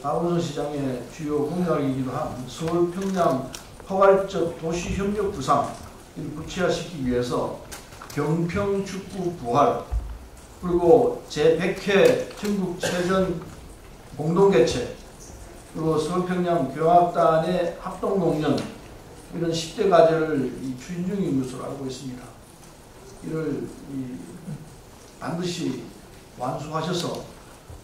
박원순 시장의 주요 공약이기도 한 서울 평양 포괄적 도시협력 구상을 구체화시키기 위해서 경평축구 부활, 그리고 제100회 전국체전 공동개최, 그리고 서울평양 교학단의 합동농년, 이런 10대 과제를 추진 중인 것으로 알고 있습니다. 이를 반드시 완수하셔서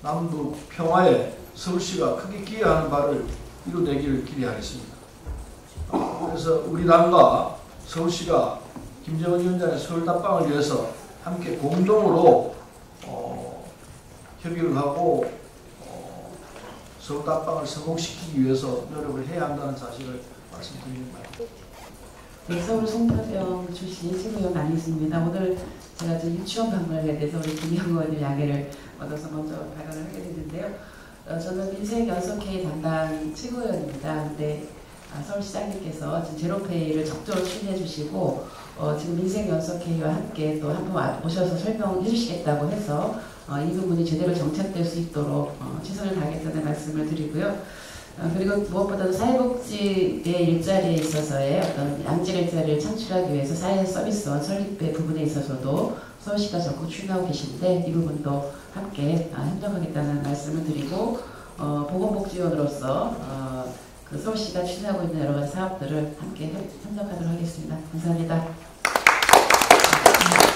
남북 평화에 서울시가 크게 기여하는 바를 이루내기를 기대하겠습니다. 그래서 우리 당과 서울시가 김정은 위원장의 서울 답방을 위해서 함께 공동으로 협의를 하고 서울 답방을 성공시키기 위해서 노력을 해야 한다는 사실을 말씀드립니다. 네, 서울 송파병 출신 최고위원 아니십니다. 오늘 제가 유치원 방문에 대해서 우리 김영 의원님 양해를 얻어서 먼저 발언을 하게 됐는데요. 저는 민생연석회의 담당 최고위원입니다. 근데 서울시장님께서 지금 제로페이를 적극적으로 추진해 주시고 지금 민생연석회의와 함께 또 한 번 오셔서 설명해 주시겠다고 해서 이 부분이 제대로 정착될 수 있도록 최선을 다하겠다는 말씀을 드리고요. 그리고 무엇보다도 사회복지의 일자리에 있어서의 어떤 양질 일자리를 창출하기 위해서 사회서비스원 설립의 부분에 있어서도 서울시가 적극 추진하고 계신데 이 부분도 함께 협력하겠다는 말씀을 드리고 보건복지원으로서 그 서울시가 추진하고 있는 여러 가지 사업들을 함께 협력하도록 하겠습니다. 감사합니다.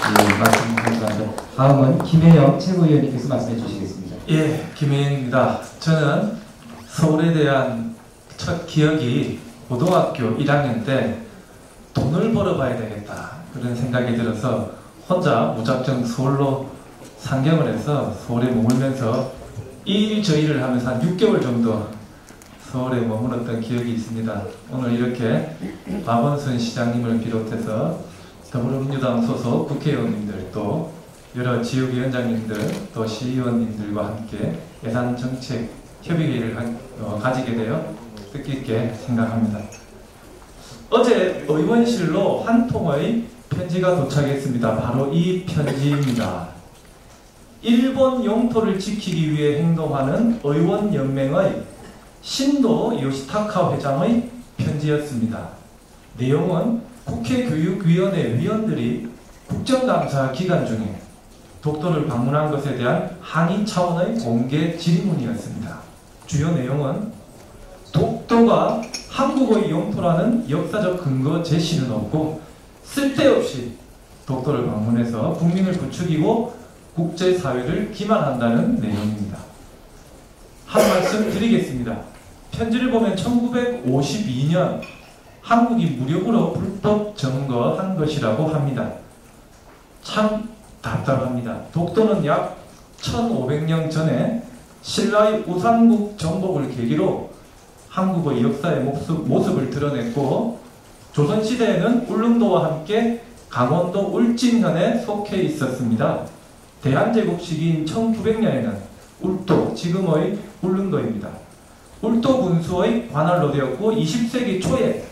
네, 말씀 감사합니다. 다음은 김혜영 최고위원님께서 말씀해 주시겠습니다. 예, 김혜영입니다. 저는 서울에 대한 첫 기억이 고등학교 1학년 때 돈을 벌어봐야 되겠다, 그런 생각이 들어서 혼자 무작정 서울로 상경을 해서 서울에 머물면서 일저일을 하면서 한 6개월 정도 서울에 머물렀던 기억이 있습니다. 오늘 이렇게 박원순 시장님을 비롯해서 더불어민주당 소속 국회의원님들, 또 여러 지역위원장님들, 또 시의원님들과 함께 예산정책 협의회를 가지게 되어 뜻깊게 생각합니다. 어제 의원실로 한 통의 편지가 도착했습니다. 바로 이 편지입니다. 일본 영토를 지키기 위해 행동하는 의원연맹의 신도 요시타카 회장의 편지였습니다. 내용은 국회 교육위원회 위원들이 국정감사 기간 중에 독도를 방문한 것에 대한 항의 차원의 공개 질의문이었습니다. 주요 내용은 독도가 한국의 영토라는 역사적 근거 제시는 없고 쓸데없이 독도를 방문해서 국민을 부추기고 국제사회를 기만한다는 내용입니다. 한 말씀 드리겠습니다. 편지를 보면 1952년 한국이 무력으로 불법 점거한 것이라고 합니다. 참 답답합니다. 독도는 약 1500년 전에 신라의 우상국 정복을 계기로 한국의 역사의 모습을 드러냈고 조선시대에는 울릉도와 함께 강원도 울진현에 속해 있었습니다. 대한제국 시기인 1900년에는 울도, 지금의 울릉도입니다. 울도 군수의 관할로 되었고 20세기 초에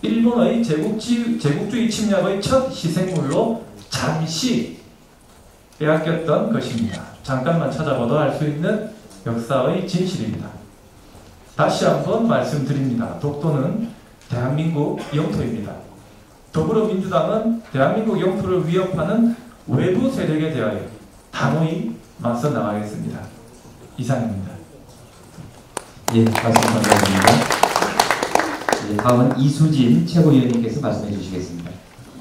일본의 제국주의 침략의 첫 희생물로 잠시 빼앗겼던 것입니다. 잠깐만 찾아봐도 알 수 있는 역사의 진실입니다. 다시 한번 말씀드립니다. 독도는 대한민국 영토입니다. 더불어민주당은 대한민국 영토를 위협하는 외부 세력에 대하여 단호히 맞서 나가겠습니다. 이상입니다. 예, 말씀 감사합니다. 예, 다음은 이수진 최고위원님께서 말씀해 주시겠습니다.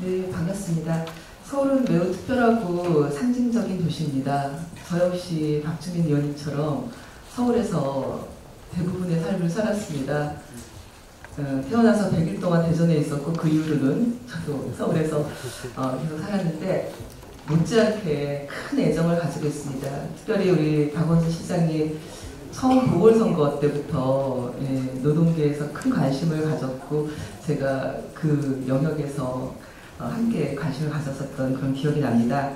네, 반갑습니다. 서울은 매우 특별하고 상징적인 도시입니다. 저 역시 박주민 의원님처럼 서울에서 대부분의 삶을 살았습니다. 태어나서 100일 동안 대전에 있었고 그 이후로는 저도 서울에서 계속 살았는데 못지않게 큰 애정을 가지고 있습니다. 특별히 우리 박원순 시장님 처음 보궐선거 때부터 노동계에서 큰 관심을 가졌고 제가 그 영역에서 함께 관심을 가졌었던 그런 기억이 납니다.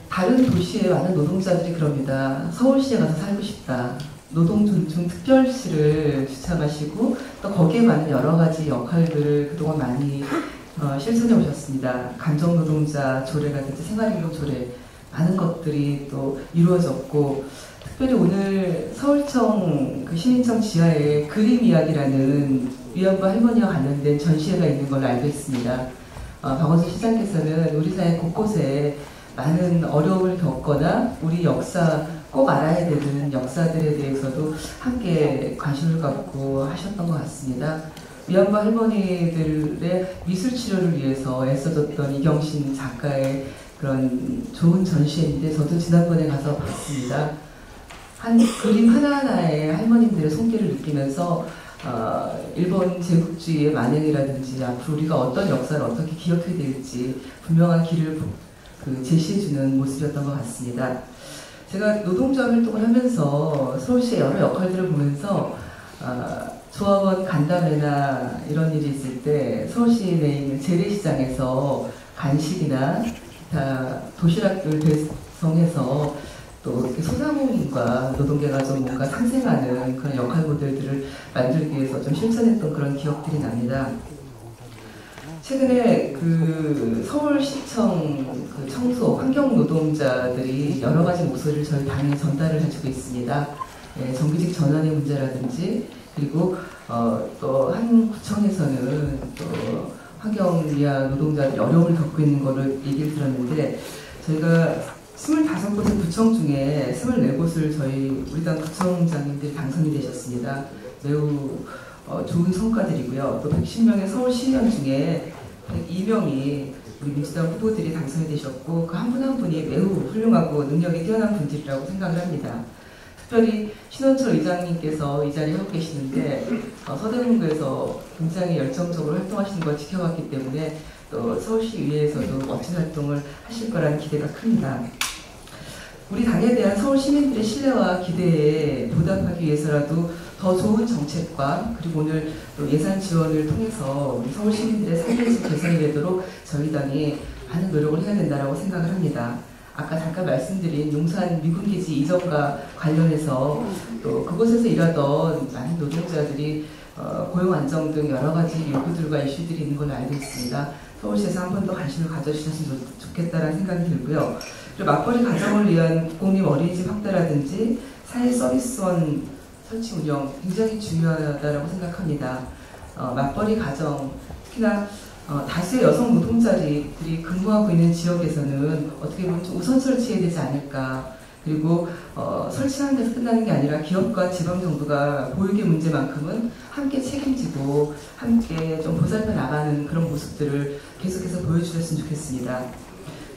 다른 도시에 많은 노동자들이 그럽니다. 서울시에 가서 살고 싶다. 노동존중 특별시를 주창하시고 또 거기에 많은 여러 가지 역할들을 그동안 많이 실천해 오셨습니다. 감정노동자 조례라든지 생활인력 조례 많은 것들이 또 이루어졌고 특별히 오늘 서울청 그 시민청 지하에 그림 이야기라는 위안부 할머니와 관련된 전시회가 있는 걸로 알고 있습니다. 박원순 시장께서는 우리 사회 곳곳에 많은 어려움을 겪거나 우리 역사 꼭 알아야 되는 역사들에 대해서도 함께 관심을 갖고 하셨던 것 같습니다. 위안부 할머니들의 미술 치료를 위해서 애써줬던 이경신 작가의 그런 좋은 전시회인데 저도 지난번에 가서 봤습니다. 한 그림 하나하나에 할머님들의 손길을 느끼면서 일본 제국주의의 만행이라든지 앞으로 우리가 어떤 역사를 어떻게 기억해야 될지 분명한 길을 제시해주는 모습이었던 것 같습니다. 제가 노동자 활동을 하면서 서울시의 여러 역할들을 보면서 조합원 간담회나 이런 일이 있을 때 서울시 내에 있는 재래시장에서 간식이나 도시락들 배송해서 또 소상공인과 노동계가 좀 뭔가 상생하는 그런 역할 모델들을 만들기 위해서 좀 실천했던 그런 기억들이 납니다. 최근에 그 서울시청 그 청소 환경 노동자들이 여러 가지 목소리를 저희 당에 전달을 해주고 있습니다. 정규직 전환의 문제라든지 그리고 또 한 구청에서는 또 환경 미화 노동자들이 어려움을 겪고 있는 거를 얘기를 들었는데 저희가 25곳의 구청 중에 24곳을 저희 우리 당 구청장님들이 당선이 되셨습니다. 매우 좋은 성과들이고요. 또 110명의 서울 시의원 중에 102명이 우리 민주당 후보들이 당선이 되셨고 그 한 분 한 분이 매우 훌륭하고 능력이 뛰어난 분들이라고 생각을 합니다. 특별히 신원철 의장님께서 이 자리에 하고 계시는데 서대문구에서 굉장히 열정적으로 활동하시는 걸 지켜봤기 때문에 또 서울시의회에서도 멋진 활동을 하실 거라는 기대가 큽니다. 우리 당에 대한 서울 시민들의 신뢰와 기대에 보답하기 위해서라도 더 좋은 정책과 그리고 오늘 또 예산 지원을 통해서 우리 서울 시민들의 삶의 질 개선이 되도록 저희 당이 많은 노력을 해야 된다고 생각을 합니다. 아까 잠깐 말씀드린 용산 미군기지 이전과 관련해서 또 그곳에서 일하던 많은 노동자들이 고용 안정 등 여러 가지 요구들과 이슈들이 있는 걸로 알고 있습니다. 서울시에서 한 번 더 관심을 가져주셨으면 좋겠다는 생각이 들고요. 그리고 맞벌이 가정을 위한 국공립 어린이집 확대라든지 사회 서비스원 설치 운영 굉장히 중요하다고 생각합니다. 맞벌이 가정, 특히나 다수의 여성 노동자들이 근무하고 있는 지역에서는 어떻게 보면 좀 우선 설치해야 되지 않을까. 그리고 설치하는 데서 끝나는 게 아니라 기업과 지방정부가 보육의 문제만큼은 함께 책임지고 함께 좀 보살펴 나가는 그런 모습들을 계속해서 보여주셨으면 좋겠습니다.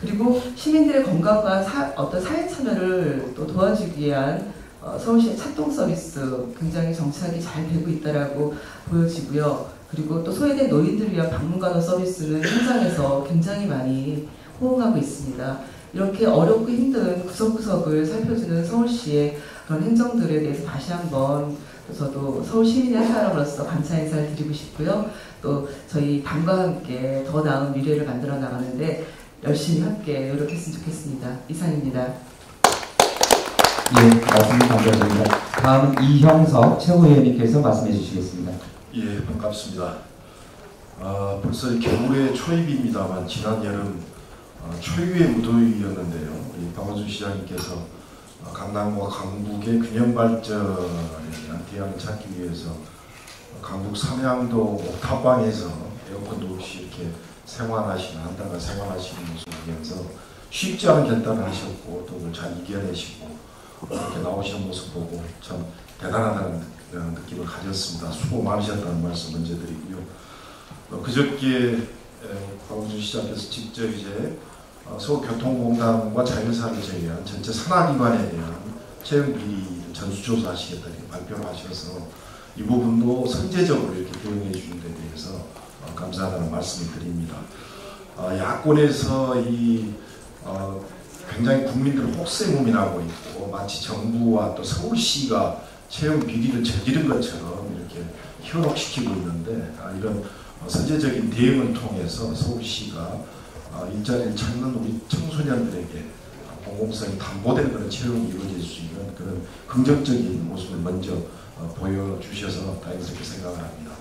그리고 시민들의 건강과 어떤 사회 참여를 또 도와주기 위한 서울시의 차동 서비스 굉장히 정착이 잘 되고 있다라고 보여지고요. 그리고 또 소외된 노인들을 위한 방문간호 서비스는 현장에서 굉장히 많이 호응하고 있습니다. 이렇게 어렵고 힘든 구석구석을 살펴주는 서울시의 그런 행정들에 대해서 다시 한번 저도 서울 시민의 한 사람으로서 감사 인사를 드리고 싶고요. 또 저희 당과 함께 더 나은 미래를 만들어 나가는데 열심히 함께 노력했으면 좋겠습니다. 이상입니다. 예, 말씀 감사드립니다. 다음은 이형석 최고위원님께서 말씀해 주시겠습니다. 예, 반갑습니다. 벌써 겨울의 초입입니다만 지난 여름 초유의 무더위였는데요. 우리 박원순 시장님께서 강남과 강북의 균형 발전에 대한 대안을 찾기 위해서 강북 삼양도 옥탑방에서 에어컨도 없이 이렇게 생활하시는 한 달간 생활하시는 모습을 보면서 쉽지 않은 결단을 하셨고 또 그걸 잘 이겨내시고 이렇게 나오시는 모습 보고 참 대단하다는 느낌을 가졌습니다. 수고 많으셨다는 말씀 먼저 드리고요. 그저께 박원순 시장께서 직접 이제 서울교통공단과 자율사를 제외한 전체 산하기관에 대한 채용 비리 전수조사하시겠다고 발표를 하셔서 이 부분도 선제적으로 이렇게 대응해 주는 데 대해서 감사하다는 말씀을 드립니다. 야권에서 굉장히 국민들을 혹세무민하고 있고 마치 정부와 또 서울시가 채용 비리를 저지른 것처럼 이렇게 현혹시키고 있는데 이런 선제적인 대응을 통해서 서울시가 일자리를 찾는 우리 청소년들에게 공공성이 담보되는 그런 채용이 이루어질 수 있는 그런 긍정적인 모습을 먼저 보여주셔서 다행스럽게 생각을 합니다.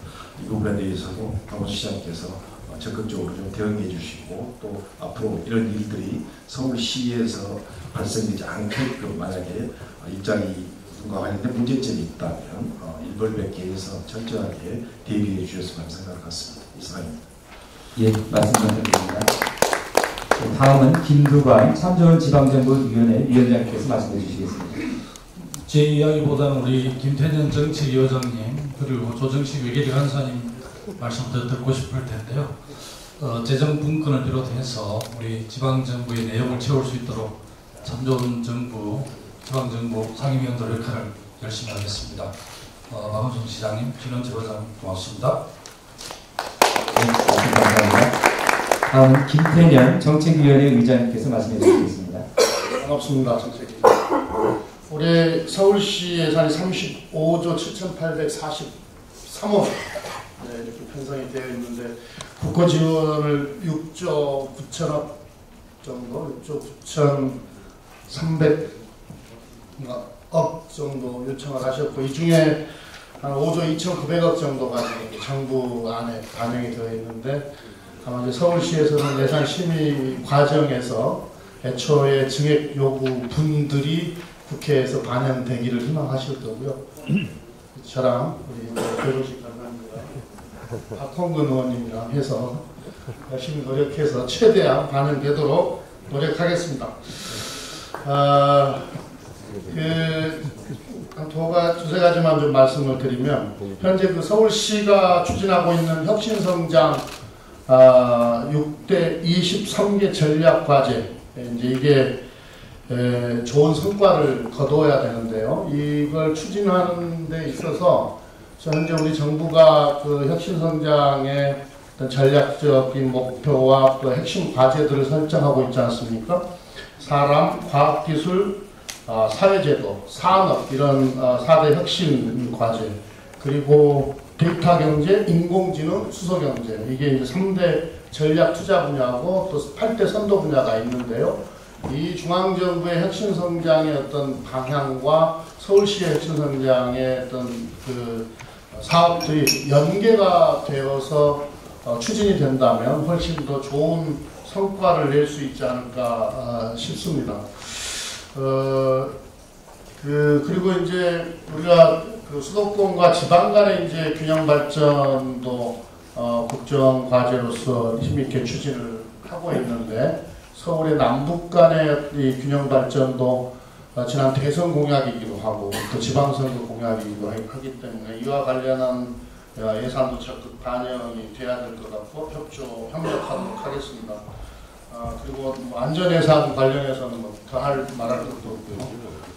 이 부분에 대해서도 박원순 시장께서 적극적으로 좀 대응해 주시고 또 앞으로 이런 일들이 서울시에서 발생되지 않게끔 만약에 일자리과 관련된 문제점이 있다면 일벌백계해서 철저하게 대비해 주셨으면 생각을 갖습니다. 이상입니다. 예, 말씀 감사드립니다. 다음은 김두관 참좋은 지방정부위원회 위원장께서 말씀해 주시겠습니다. 제 이야기보다는 우리 김태년 정책위원장님 그리고 조정식 외교리 간사님 말씀도 듣고 싶을 텐데요. 재정 분권을 비롯해서 우리 지방정부의 내용을 채울 수 있도록 참 좋은 정부, 지방정부 상임위원들 역할을 열심히 하겠습니다. 박원순 시장님, 진원지부장 고맙습니다. 네, 말씀 감사합니다. 다음은 김태년 정책위원회 의장님께서 말씀해 주시겠습니다. 반갑습니다. 정책위원. 올해 서울시 예산이 35조 7,843억 이렇게 편성이 되어 있는데 국고 지원을 6조 9천억 정도, 6조 9,300억 정도 요청을 하셨고 이 중에 한 5조 2,900억 정도가 정부 안에 반영이 되어 있는데 다만 이제 서울시에서는 예산 심의 과정에서 애초에 증액 요구 분들이 국회에서 반영되기를 희망하실 거고요. 저랑 우리 조정식 간사님과 박홍근 의원님이랑 해서 열심히 노력해서 최대한 반영되도록 노력하겠습니다. 두세 가지만 좀 말씀을 드리면 현재 그 서울시가 추진하고 있는 혁신성장 6대 23개 전략과제 이제 이게 좋은 성과를 거두어야 되는데요. 이걸 추진하는 데 있어서 현재 우리 정부가 그 혁신성장의 어떤 전략적인 목표와 그 핵심 과제들을 설정하고 있지 않습니까? 사람, 과학기술, 사회제도, 산업 이런 4대 혁신 과제 그리고 데이터 경제, 인공지능, 수소경제 이게 이제 3대 전략 투자 분야하고 또 8대 선도 분야가 있는데요. 이 중앙정부의 혁신성장의 어떤 방향과 서울시의 혁신성장의 어떤 그 사업들이 연계가 되어서 추진이 된다면 훨씬 더 좋은 성과를 낼 수 있지 않을까 싶습니다. 그리고 이제 우리가 그 수도권과 지방 간의 이제 균형 발전도 국정 과제로서 힘있게 추진을 하고 있는데 서울의 남북 간의 이 균형 발전도 지난 대선 공약이기도 하고 또 지방선거 공약이기도 하기 때문에 이와 관련한 예산도 적극 반영이 돼야 될 것 같고 협력하도록 하겠습니다. 그리고 뭐 안전예산 관련해서는 뭐 더할 말할 것도 없고요.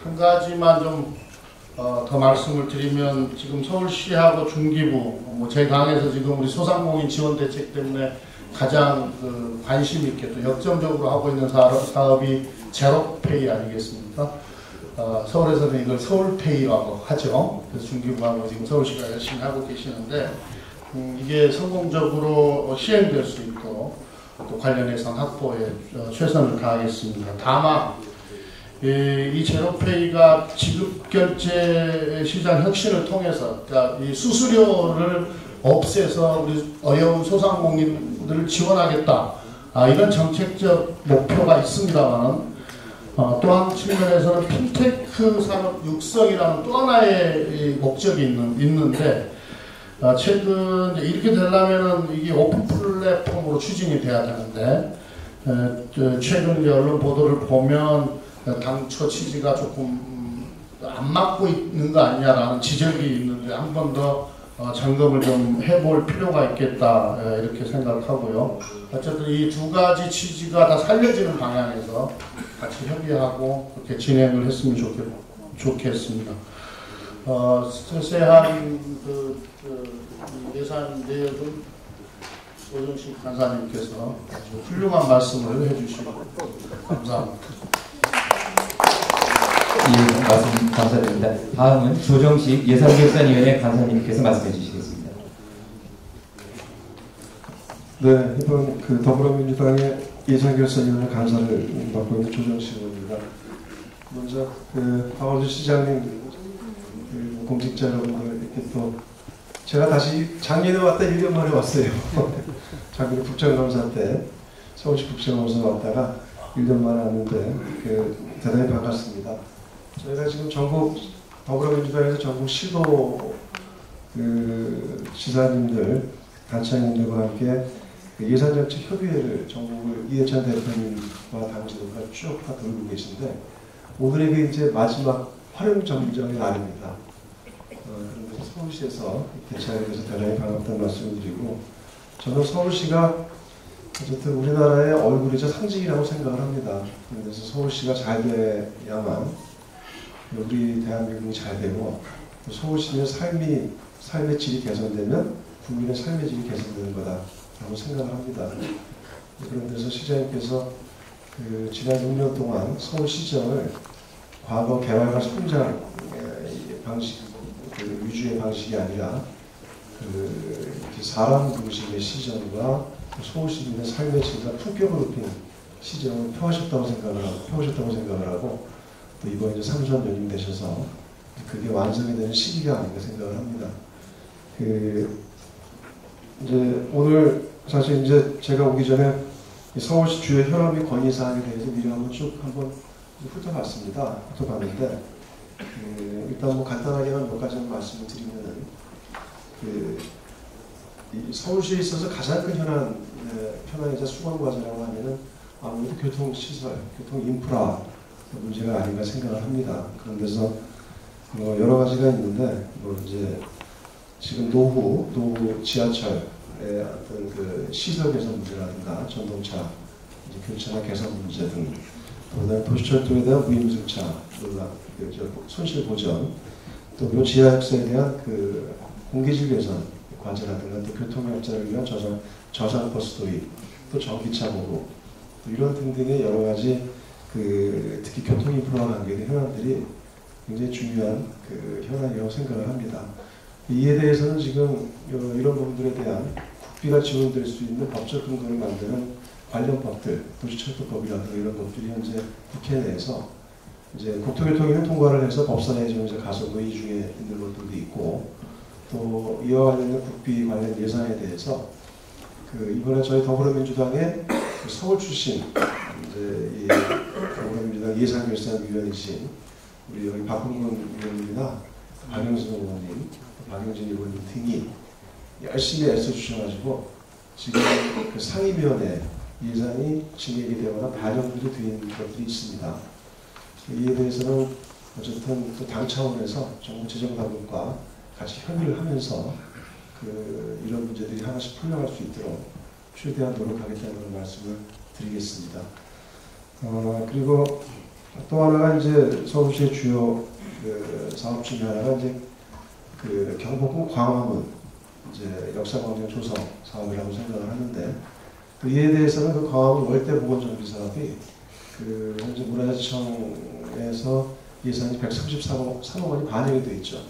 한 가지만 좀 더 말씀을 드리면 지금 서울시하고 중기부 제 당에서 지금 우리 소상공인 지원 대책 때문에 가장 관심 있게 또 역점적으로 하고 있는 사업이 제로페이 아니겠습니까? 서울에서는 이걸 서울페이라고 하죠. 그래서 중기부하고 지금 서울시가 열심히 하고 계시는데 이게 성공적으로 시행될 수 있도록 또 관련 예산 확보에 최선을 다하겠습니다. 다만 이 제로페이가 지급결제 시장 혁신을 통해서 그러니까 이 수수료를 없애서 우리 어려운 소상공인들을 지원하겠다. 이런 정책적 목표가 있습니다만 또한 측면에서는 핀테크 산업 육성이라는 또 하나의 목적이 있는데 최근 이렇게 되려면은 이게 오픈 플랫폼으로 추진이 돼야 되는데 최근 언론 보도를 보면 당초 취지가 조금 안 맞고 있는 거 아니냐라는 지적이 있는데 한 번 더 점검을 좀 해볼 필요가 있겠다 이렇게 생각하고요. 어쨌든 이 두 가지 취지가 다 살려지는 방향에서 같이 협의하고 그렇게 진행을 했으면 좋겠습니다. 세세한 예산 내역은 오정식 간사님께서 아주 훌륭한 말씀을 해주시고 감사합니다. 예, 말씀 감사드립니다. 다음은 조정식 예산결산위원회 간사님께서 말씀해 주시겠습니다. 네, 이번 더불어민주당의 예산결산위원회 간사를 맡고 있는 조정식 의원입니다. 먼저 박원순 시장님 공직자 여러분들 이렇게 또 제가 다시 작년에 왔다 1년 만에 왔어요. 작년에 국정감사 때 서울시 국정감사 왔다가 1년 만에 왔는데 대단히 반갑습니다. 저희가 지금 전국 더불어민주당에서 전국 시도 지사님들, 단체장님들과 함께 예산정책 협의회를 전국을 이해찬 대표님과 당지도가 쭉 돌고 계신데 오늘이 이제 마지막 활용 점정의 날입니다. 그런데 서울시에서 개최하게 돼서 대단히 반갑다는 말씀을 드리고 저는 서울시가 어쨌든 우리나라의 얼굴이자 상징이라고 생각을 합니다. 그래서 서울시가 잘 돼야만 우리 대한민국이 잘 되고 서울시민의 삶의 질이 개선되면 국민의 삶의 질이 개선되는 거다라고 생각을 합니다. 그런 데서 시장님께서 지난 6년 동안 서울시정을 과거 개발과 성장 방식 위주의 방식이 아니라 사람 중심의 시정과 서울시민의 삶의 질과 품격을 높인 시정을 펴셨다고 생각을 하고 또 이번 이제 3선 연임되셔서 그게 완성이 되는 시기가 아닌가 생각을 합니다. 이제 오늘 사실 이제 제가 오기 전에 서울시 주요 현안 및 건의 사항에 대해서 미리 한번 훑어봤습니다. 훑어봤는데 일단 뭐 간단하게만 몇 가지 말씀을 드리면은 서울시에 있어서 가장 큰 현안이자 수건 과제라고 하면은 아무래도 교통시설, 교통인프라 문제가 아닌가 생각을 합니다. 그런 데서 여러 가지가 있는데 이제 지금 노후 지하철의 어떤 시설 개선 문제라든가 전동차 교체나 개선 문제 등 그다음에 도시철도에 대한 무임승차 손실 보전 또 지하철에 대한 공기질 개선 과제라든가 또 교통약자를 위한 저장 버스 도입 또 전기차 보급 이런 등등의 여러 가지 특히 교통인프라와 관계된 현안들이 굉장히 중요한 현안이라고 생각을 합니다. 이에 대해서는 지금 이런 부분들에 대한 국비가 지원될 수 있는 법적 근거를 만드는 관련 법들, 도시철도법이라든가 이런 것들이 현재 국회 내에서 이제 국토교통위는 통과를 해서 법사위에 지금 이제 가서 논의 중에 있는 것들도 있고 또 이와 관련된 국비 관련 예산에 대해서 이번에 저희 더불어민주당의 서울 출신 이제 이 더불어민주당 예산결산위원이신 우리 여기 박홍근 의원님이나 박영선 의원님, 박영진 의원님 등이 열심히 애써주셔가지고 지금 그 상임위원회 예산이 진행이 되거나 반영도 된 것들이 있습니다. 이에 대해서는 어쨌든 또 당 차원에서 정부 재정당국과 같이 협의를 하면서 이런 문제들이 하나씩 풀려갈 수 있도록 최대한 노력하겠다는 말씀을 드리겠습니다. 그리고 또 하나가 이제 서울시의 주요 사업 중에 하나가 이제 경복궁 광화문 이제 역사광장 조성 사업이라고 생각을 하는데 이에 대해서는 그 광화문 월대 복원 정비 사업이 현재 문화재청에서 예산이 133억 원이 반영이 되어 있죠.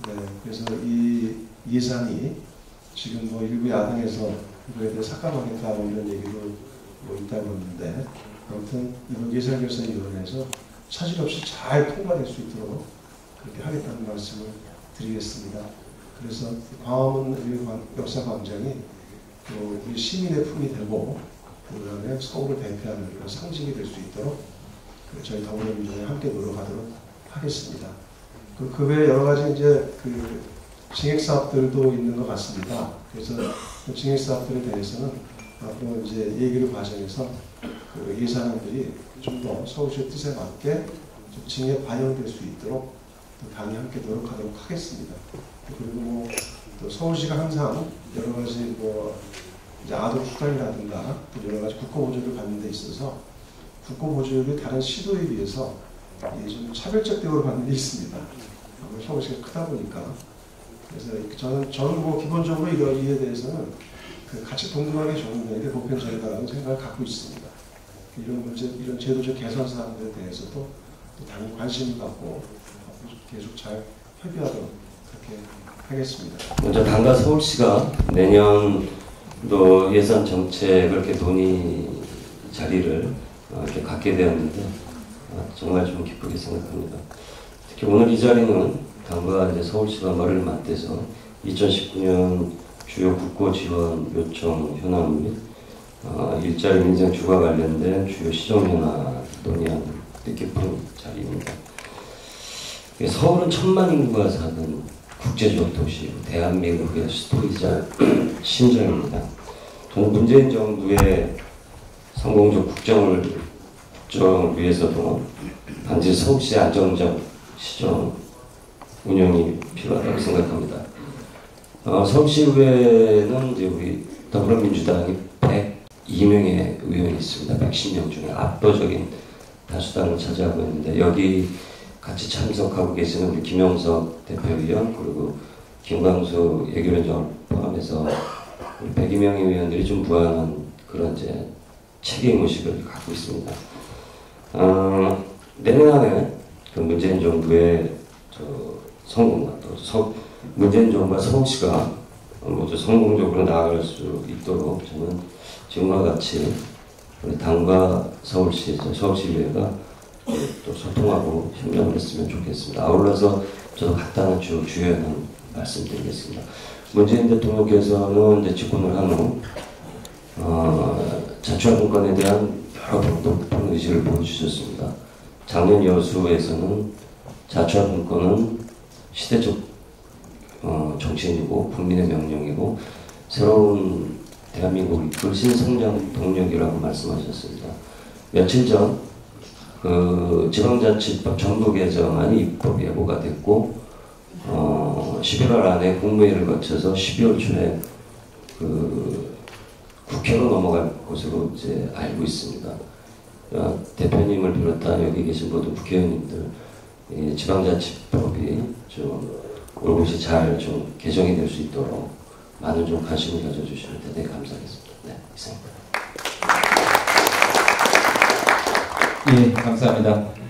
네, 그래서 이 예산이 지금 뭐 일부 야당에서 이거에 대해 삭감하겠다 이런 얘기도 있다고 하는데 아무튼 이번 예산결산위원회에서 차질 없이 잘 통과될 수 있도록 그렇게 하겠다는 말씀을 드리겠습니다. 그래서 광화문 역사광장이 우리 시민의 품이 되고 그다음에 서울을 대표하는 그런 상징이 될 수 있도록 저희 더불어민주당이 함께 노력하도록 하겠습니다. 그 외에 여러 가지 이제 증액 사업들도 있는 것 같습니다. 그래서 그 증액 사업들에 대해서는 앞으로 이제 예결위 과정에서 예산안들이 좀 더 서울시의 뜻에 맞게 좀 증액 반영될 수 있도록 또 당이 함께 노력하도록 하겠습니다. 그리고 또 서울시가 항상 여러 가지 이제 아동 수당이라든가 또 여러 가지 국고보조를 받는 데 있어서 국고보조율이 다른 시도에 비해서 좀 차별적 대우를 받는 데 있습니다. 서울시가 크다 보니까. 그래서 저는 기본적으로 이에 대해서는 같이 동등하게 적용되는 게 보편적이다라는 생각을 갖고 있습니다. 이런 문제, 이런 제도적 개선 사항들에 대해서도 또 당연히 관심을 갖고 계속 잘 협의하도록 그렇게 하겠습니다. 먼저 당과 서울시가 내년도 예산 정책을 이렇게 논의 자리를 이렇게 갖게 되었는데 정말 좀 기쁘게 생각합니다. 특히 오늘 이 자리는 당과 이제 서울시가 머리를 맞대서 2019년 주요 국고 지원 요청 현황 및 일자리 민생 주가 관련된 주요 시정 현안 논의하는 뜻깊은 자리입니다. 서울은 1000만 인구가 사는 국제적 도시, 대한민국의 수도이자 심장입니다. 저는 문재인 정부의 성공적 국정을 위해서도 반드시 서울시의 안정적 시정 운영이 필요하다고 생각합니다. 서울시의회는 이제 우리 더불어민주당이 102명의 의원이 있습니다. 110명 중에 압도적인 다수당을 차지하고 있는데 여기 같이 참석하고 계시는 우리 김영석 대표위원 그리고 김광수 예결위원장을 포함해서 우리 102명의 의원들이 좀 무한한 그런 이제 책임의식을 갖고 있습니다. 내년 안에 문재인 정부의 성공과 또 문재인 정부와 서울시가 모두 성공적으로 나아갈 수 있도록 저는 지금과 같이 우리 당과 서울시의회가 또 소통하고 협력을 했으면 좋겠습니다. 아울러서 저도 간단한 주요한 말씀드리겠습니다. 문재인 대통령께서는 이제 집권을 한 후 자치화분권에 대한 여러 높은 의지를 보여주셨습니다. 작년 여수에서는 자치화분권은 시대적 정신이고 국민의 명령이고 새로운 대한민국을 이끌 신성장 동력이라고 말씀하셨습니다. 며칠 전 지방자치법 정부 개정안이 입법 예고가 됐고 11월 안에 국무회의를 거쳐서 12월 초에 국회로 넘어갈 것으로 이제 알고 있습니다. 대표님을 비롯한 여기 계신 모든 국회의원님들 지방자치법이 좀 올곧이 잘 좀 개정이 될 수 있도록 많은 좀 관심을 가져주시면 대단히 감사하겠습니다. 네, 이상입니다. 예, 감사합니다.